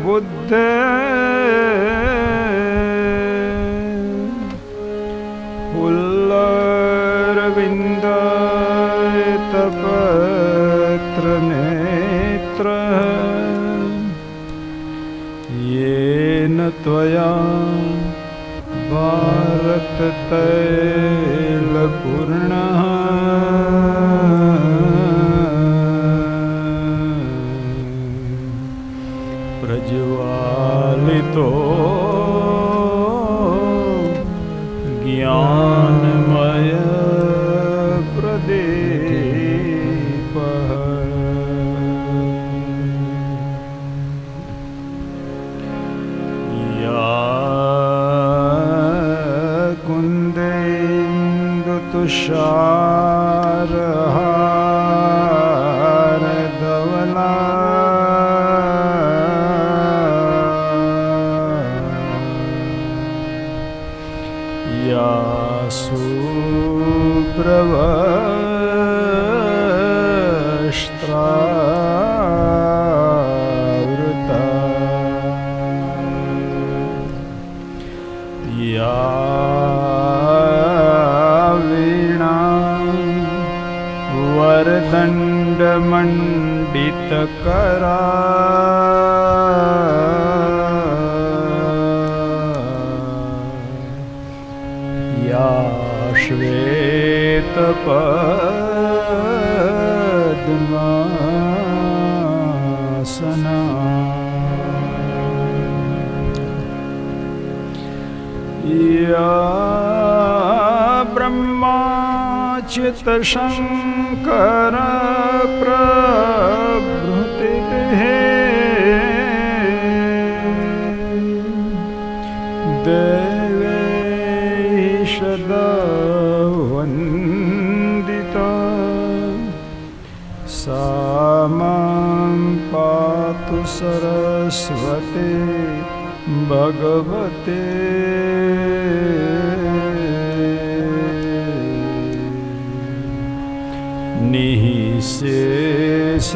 બુદ્ધે પુલ્લરવિંદાય તપત્ર નેત્ર યેન ત્વયા ભારત તૈલ પૂર્ણ પ્રજ્વાલિતો જ્ઞાનમય પ્રદીપ. કુંદેન્દુ તુષારહાર ધવલા મંડિત કરા યા શ્વેત પદ્માસના યા બ્રહ્માચ્યુત શંકર પ્રભૃતિભિઃ દેવૈઃ સદા વંદિતા સા માં પાતુ સરસ્વતી ભગવતે નિઃશેષ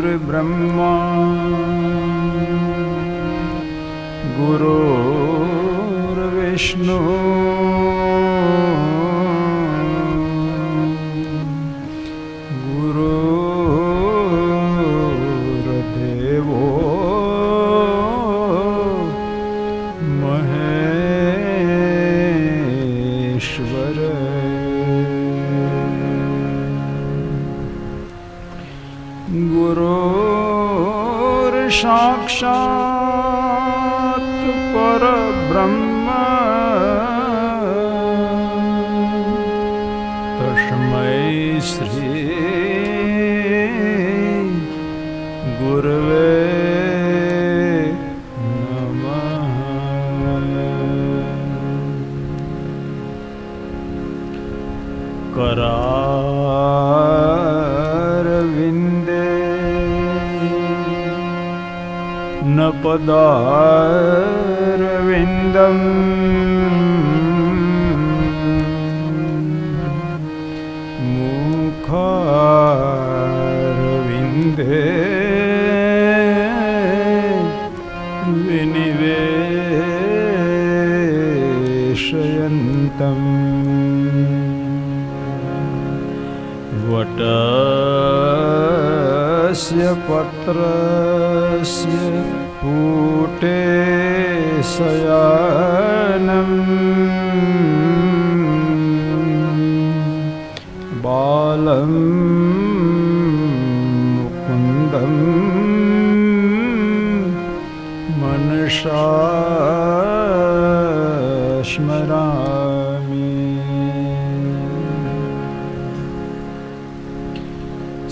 ગુરુર્બ્રહ્મા ગુરુર્વિષ્ણુ ગુરુર્દેવો મહેશ્વર ગુરુર સાક્ષાત પરબ્રહ્મ તસ્મૈ શ્રી ગુરવે નમઃ. करारविन्दे न पदारविन्दम् मुखारविन्दे विनिवेशयन्तम् वटस्य पत्रस्य पुटे शयनम् बालं मुकुन्दं मनसा स्मरामि.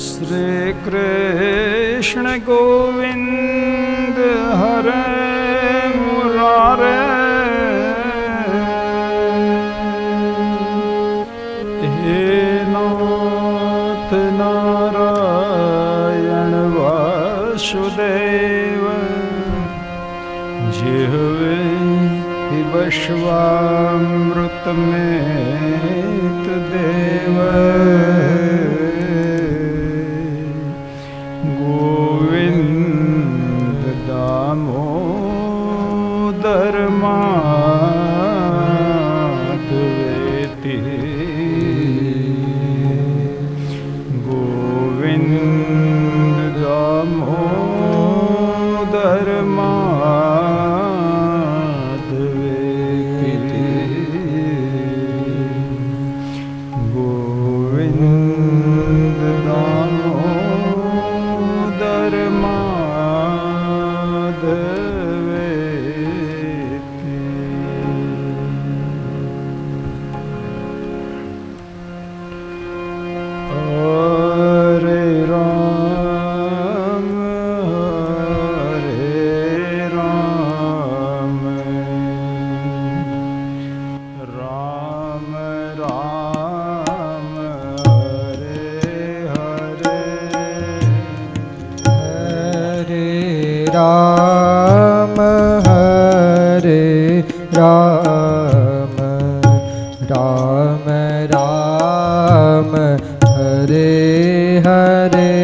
श्री कृष्ण गोविंद हरे मुरारे हे नाथ नारायण वासुदेव जिह्वे विश्वामृत में देव गोविंद दामोदर माधवेति गोविंद दामोदर माधवेति गोविंद दामोदर माधवेति. हरे राम राम राम हरे हरे हरे राम हरे राम राम राम हरे हरे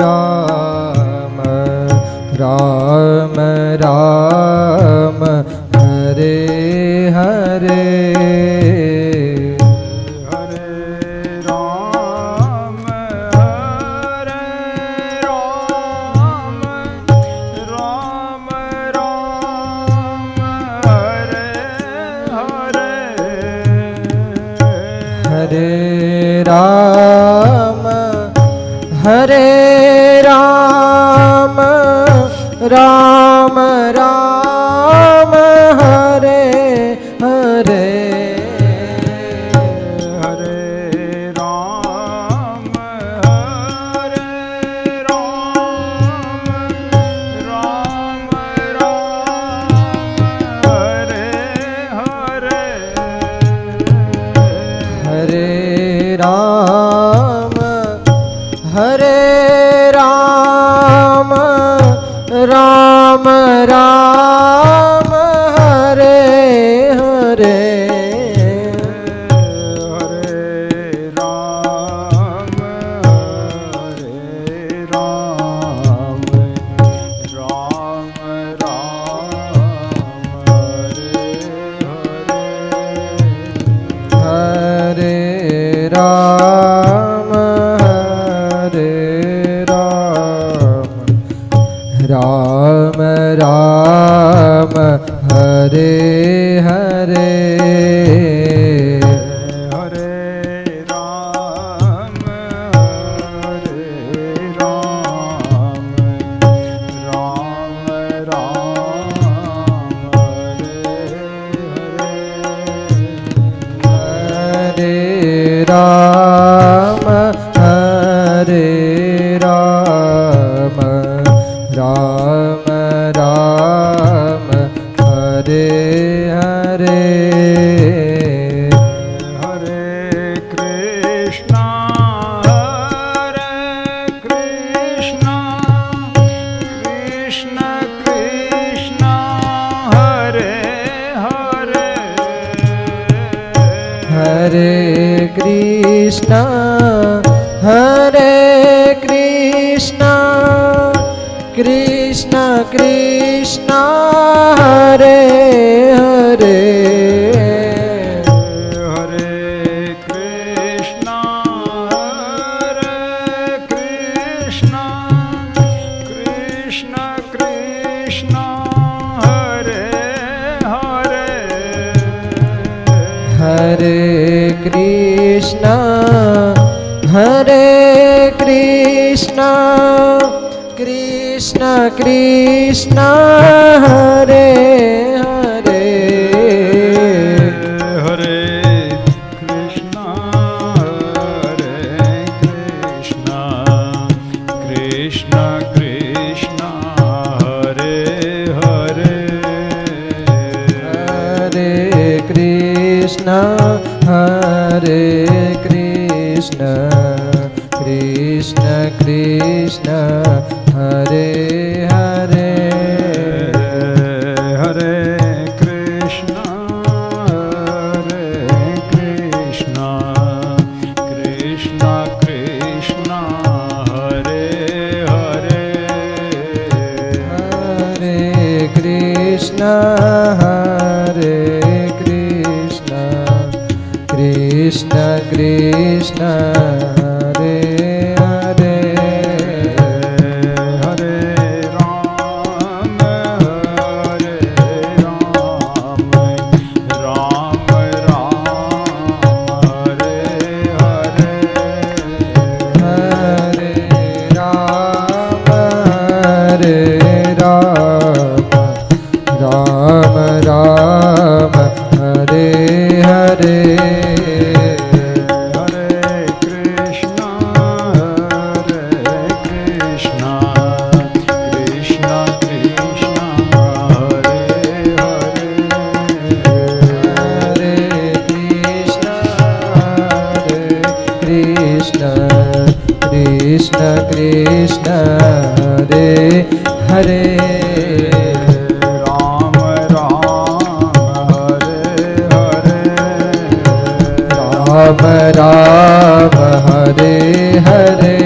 રામ રામ રામ હરે હરે હરે રામ હરે રામ રામ રામ હરે હરે હરે રામ હરે રામ રામ રામ હરે હરે હરે રામ હરે રામ રામ રામ હરે હરે હરે રામ હરે રામ રામ રામ હરે હરે હરે રામ હરે રામ રામ રામ હરે હરે હરે રામ હરે રામ રામ રામ હરે હરે હરે રામ હરે રામ રામ રામ હરે હરે રામ હરે રામ રામ રામ હરે હરે હરે કૃષ્ણ કૃષ્ણ કૃષ્ણ હરે હરે હરે કૃષ્ણ કૃષ્ણ કૃષ્ણ હરે હરે હરે કૃષ્ણ કૃષ્ણ કૃષ્ણ હરે હરે હરે કૃષ્ણ કૃષ્ણ કૃષ્ણ હરે હરે હરે કૃષ્ણ કૃષ્ણ કૃષ્ણ હરે હરે હરે કૃષ્ણ કૃષ્ણ કૃષ્ણ હરે હરે હરે કૃષ્ણ કૃષ્ણ કૃષ્ણ હરે હરે હરે કૃષ્ણ કૃષ્ણ કૃષ્ણ હરે હરે હરે રામ હરે રામ રામ રામ હરે હરે હરે રામ હરે રામ રામ રામ હરે હરે કૃષ્ણ કૃષ્ણ હરે હરે રામ રામ હરે હરે રામ રામ હરે હરે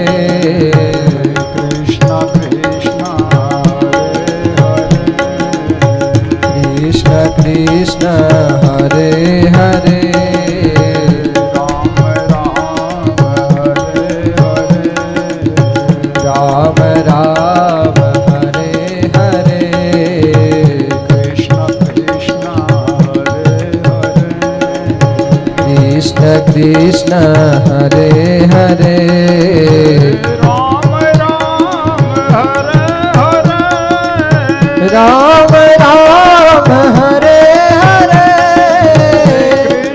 કૃષ્ણ હરે હરે રામ રામ હરે હરે રામ રામ હરે હરે કૃષ્ણ કૃષ્ણ હરે હરે કૃષ્ણ કૃષ્ણ હરે હરે રામ રામ હરે હરે રામ રામ હરે હરે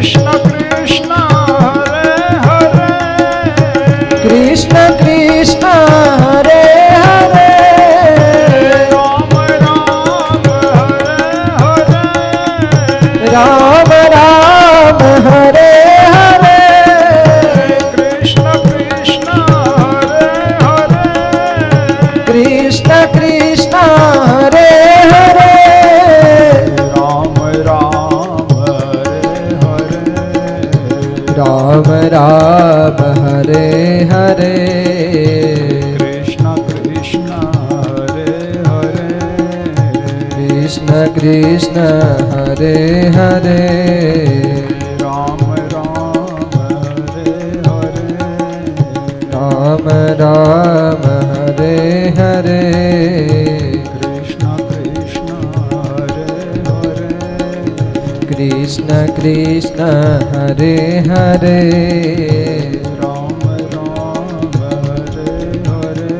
કૃષ્ણ કૃષ્ણ હરે હરે કૃષ્ણ કૃષ્ણ હરે હરે રામ રામ હરે હરે રામ રામ હરે હરે કૃષ્ણ કૃષ્ણ હરે હરે કૃષ્ણ કૃષ્ણ હરે હરે રામ રામ હરે હરે રામ રામ હરે હરે કૃષ્ણ કૃષ્ણ હરે હરે કૃષ્ણ કૃષ્ણ હરે હરે રામ રામ હરે હરે રામ રામ હરે હરે કૃષ્ણ કૃષ્ણ હરે હરે કૃષ્ણ કૃષ્ણ હરે હરે રામ રામ હરે હરે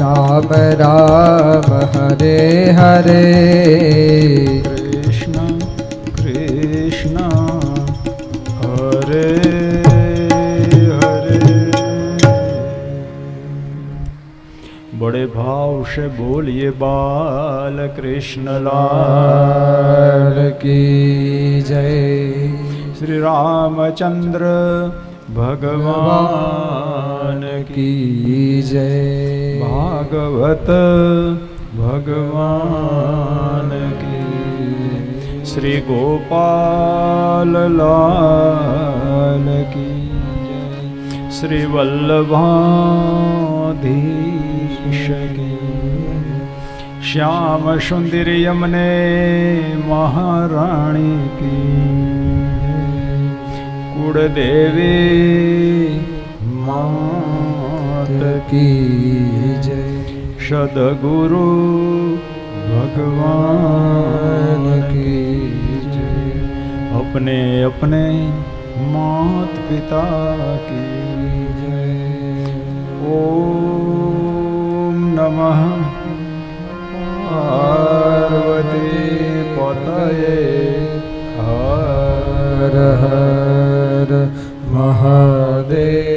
રામ રામ હરે હરે કૃષ્ણ કૃષ્ણ હરે હરે बड़े भाव से बोलिए बाल कृष्ण लाल लाल की जय श्री रामचंद्र भगवान की की जय भागवत भगवान की श्री गोपाल लाल की जय श्री वल्लभाधीश की श्याम सुंदर यमुने महारानी की कुलदेवी मात की जय सदगुरु भगवान की जय अपने अपने मात पिता की जय ओम नमः पार्वती पतये हर हर हर महादेव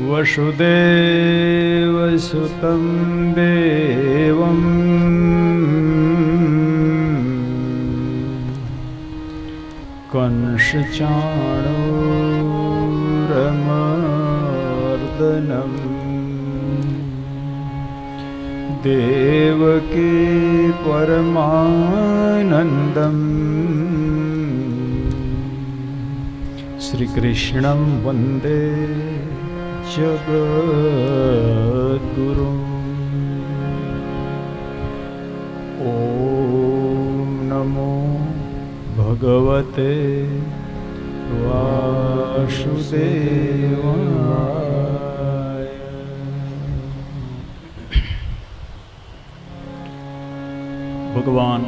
वसुदेव सुतं देवं कंसचाणूरमर्दनम् देवकी परमानन्दम् श्रीकृष्णं वन्दे जगद्गुरु ॐ नमो भगवते वासुदेवाय ભગવાન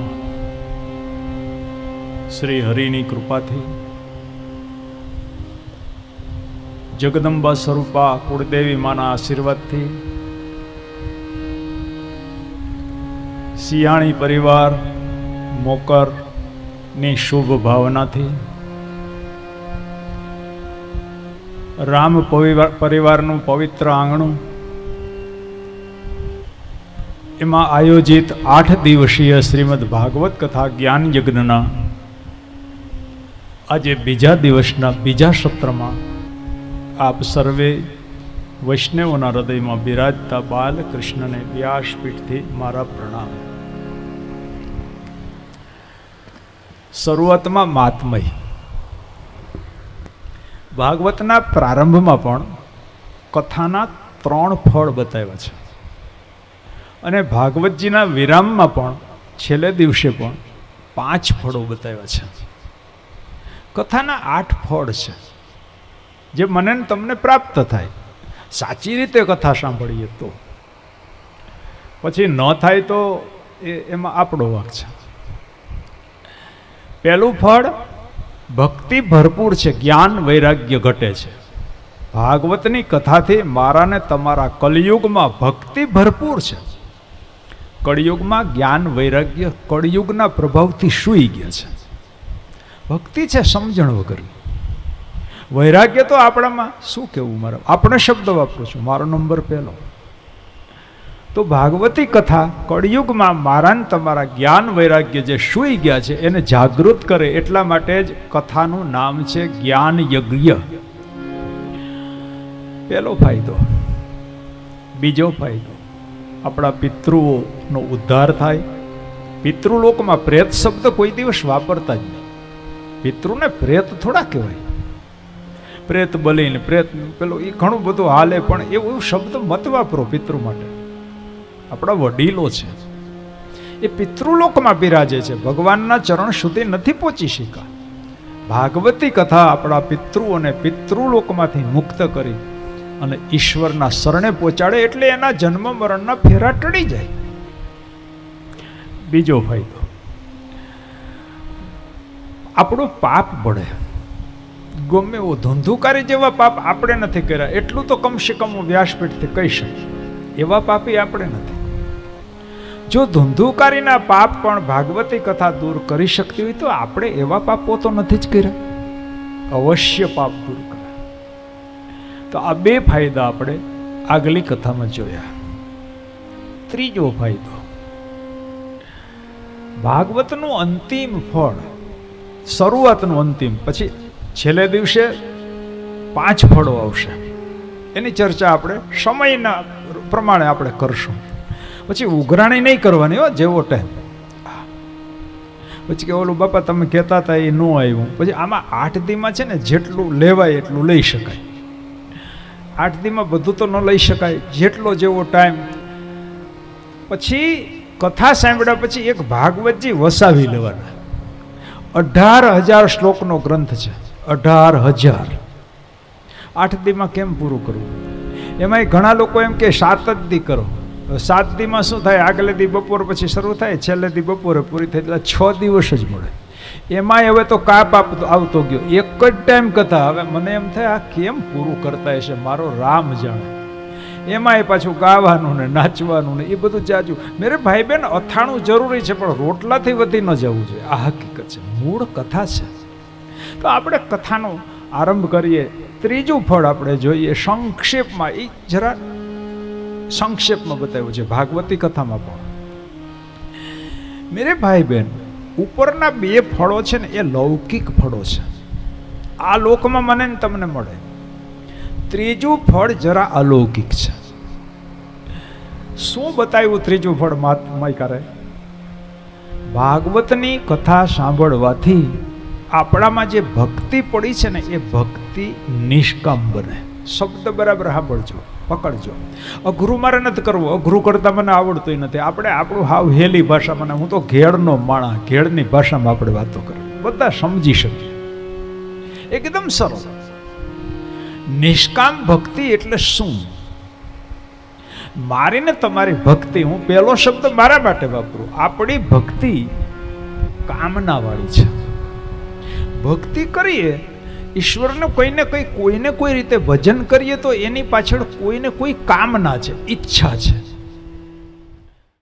શ્રી હરિની કૃપાથી જગદંબા સ્વરૂપા કુળદેવી માના આશીર્વાદથી સિયાણી પરિવાર મોકરની શુભ ભાવનાથી રામ પરિવારનું પવિત્ર આંગણું એમાં આયોજિત 8 દિવસીય શ્રીમદ ભાગવત કથા જ્ઞાન યજ્ઞના આજે બીજા દિવસના બીજા સત્રમાં આપ સર્વે વૈષ્ણવોના હૃદયમાં બિરાજતા બાલકૃષ્ણને વ્યાસપીઠથી મારા પ્રણામ. શરૂઆતમાં માતમય ભાગવતના પ્રારંભમાં પણ કથાના 3 ફળ બતાવ્યા છે. અને ભાગવતજીના વિરામમાં પણ છેલ્લે દિવસે પણ 5 ફળો બતાવ્યા છે. કથાના 8 ફળ છે જે મને ને તમને પ્રાપ્ત થાય સાચી રીતે કથા સાંભળીએ તો. પછી ન થાય તો એમાં આપણો વાંક છે. પહેલું ફળ ભક્તિ ભરપૂર છે, જ્ઞાન વૈરાગ્ય ઘટે છે. ભાગવતની કથાથી મારા ને તમારા કલિયુગમાં ભક્તિ ભરપૂર છે. કળિયુગમાં જ્ઞાન વૈરાગ્ય કળિયુગના પ્રભાવથી સૂઈ ગયા છે. ભક્તિ છે સમજણ વગરની. વૈરાગ્ય તો આપણામાં શું કહેવું, મારે આપણે શબ્દ વાપરું છું, મારો નંબર પહેલો. તો ભાગવતી કથા કળિયુગમાં મારા ને તમારા જ્ઞાન વૈરાગ્ય જે સૂઈ ગયા છે એને જાગૃત કરે. એટલા માટે જ કથાનું નામ છે જ્ઞાન યજ્ઞ. પહેલો ફાયદો. બીજો ફાયદો, આપણા પિતૃઓનો ઉદ્ધાર થાય. પિતૃલોકમાં પ્રેત શબ્દ કોઈ દિવસ વાપરતા જ નહીં. પિતૃને પ્રેત થોડા કહેવાય. પ્રેત બલીને પ્રેત પેલો એ ઘણું બધું હાલે, પણ એવું શબ્દ મત વાપરો પિતૃ માટે. આપણા વડીલો છે એ પિતૃલોકમાં બિરાજે છે, ભગવાનના ચરણ સુધી નથી પહોંચી શક્યા. ભાગવતી કથા આપણા પિતૃઓને પિતૃલોકમાંથી મુક્ત કરી અને ઈશ્વરના શરણે પહોંચાડે, એટલે એના જન્મ મરણના ફેરા ટળી જાય. બીજો ફાયદો, આપણું પાપ બળે. ગમે એવો ધંધુકારી જેવા પાપ આપણે નથી કર્યા એટલું તો કમસે કમ હું વ્યાસપીઠથી કહી શકું. એવા પાપી આપણે નથી. જો ધંધુકારીના પાપ પણ ભાગવતી કથા દૂર કરી શકતી હોય તો આપણે એવા પાપો તો નથી જ કર્યા. અવશ્ય પાપ દૂર કરે. તો આ 2 ફાયદા આપણે આગલી કથામાં જોયા. ત્રીજો ફાયદો, ભાગવતનું અંતિમ ફળ, શરૂઆતનું અંતિમ, પછી છેલ્લે દિવસે 5 ફળો આવશે. એની ચર્ચા આપણે સમયના પ્રમાણે આપણે કરશું. પછી ઉઘરાણી નહીં કરવાની હો, જેવો ટાઈમ. પછી કે ઓલું બાપા તમે કહેતા હતા એ ન આવ્યું. પછી આમાં 8 દીમાં છે ને જેટલું લેવાય એટલું લઈ શકાય. 8 દીમાં બધું તો ન લઈ શકાય, જેટલો જેવો ટાઈમ. પછી કથા સાંભળ્યા પછી એક ભાગવતજી વસાવી લેવાના. 18,000 શ્લોકનો ગ્રંથ છે. 18,000. 8 દીમાં કેમ પૂરું કરવું? એમાંય ઘણા લોકો એમ કે 7 જ દી કરો. 7 દીમાં શું થાય? આગલે દી બપોર પછી શરૂ થાય, છેલ્લે દી બપોરે પૂરી થઈ, એટલે 6 દિવસ જ મળે. એમાંય હવે તો કાપ આવતો ગયો. એક જ ટાઈમ કથા. હવે મને એમ થાય આ કેમ પૂરું કરતા હશે, મારો રામ જાણે. એમાંય પાછું ગાવાનું ને નાચવાનું ને એ બધું જાજુ. મેરે ભાઈ બહેન, અથાણું જરૂરી છે પણ રોટલાથી વધી ન જવું જોઈએ. આ હકીકત છે, મૂળ કથા છે. તો આપણે કથાનો આરંભ કરીએ. ત્રીજું ફળ આપણે જોઈએ સંક્ષેપમાં. એ જરા સંક્ષેપમાં બતાવ્યું છે ભાગવતી કથામાં પણ. મેરે ભાઈ બહેન, ઉપરના 2 ફળો છે ને એ લૌકિક ફળો છે, આ લોકમાં મને ને તમને મળે. ત્રીજું ફળ જરા અલૌકિક છે. શું બતાવ્યું ત્રીજું ફળ માયકારે? ભાગવતની કથા સાંભળવાથી આપણામાં જે ભક્તિ પડી છે ને એ ભક્તિ નિષ્કામ બને. શબ્દ બરાબર સાંભળજો, પકડજો. અઘરું મારે નથી કરવું, અઘરું કરતા મને આવડતું નથી. આપણે આપણું હાવ હેલી ભાષામાં, હું તો ઘેડનો માણા, ઘેડની ભાષામાં આપણે વાતો કરીએ, બધા સમજી શકીએ. એકદમ સરળ. નિષ્કામ ભક્તિ એટલે શું? મારી ને તમારી ભક્તિ, હું પહેલો શબ્દ મારા માટે વાપરું, આપણી ભક્તિ કામના વાળી છે. ભક્તિ કરીએ ઈશ્વરને કોઈને કોઈ રીતે ભજન કરીએ તો એની પાછળ કોઈને કોઈ કામના છે, ઈચ્છા છે.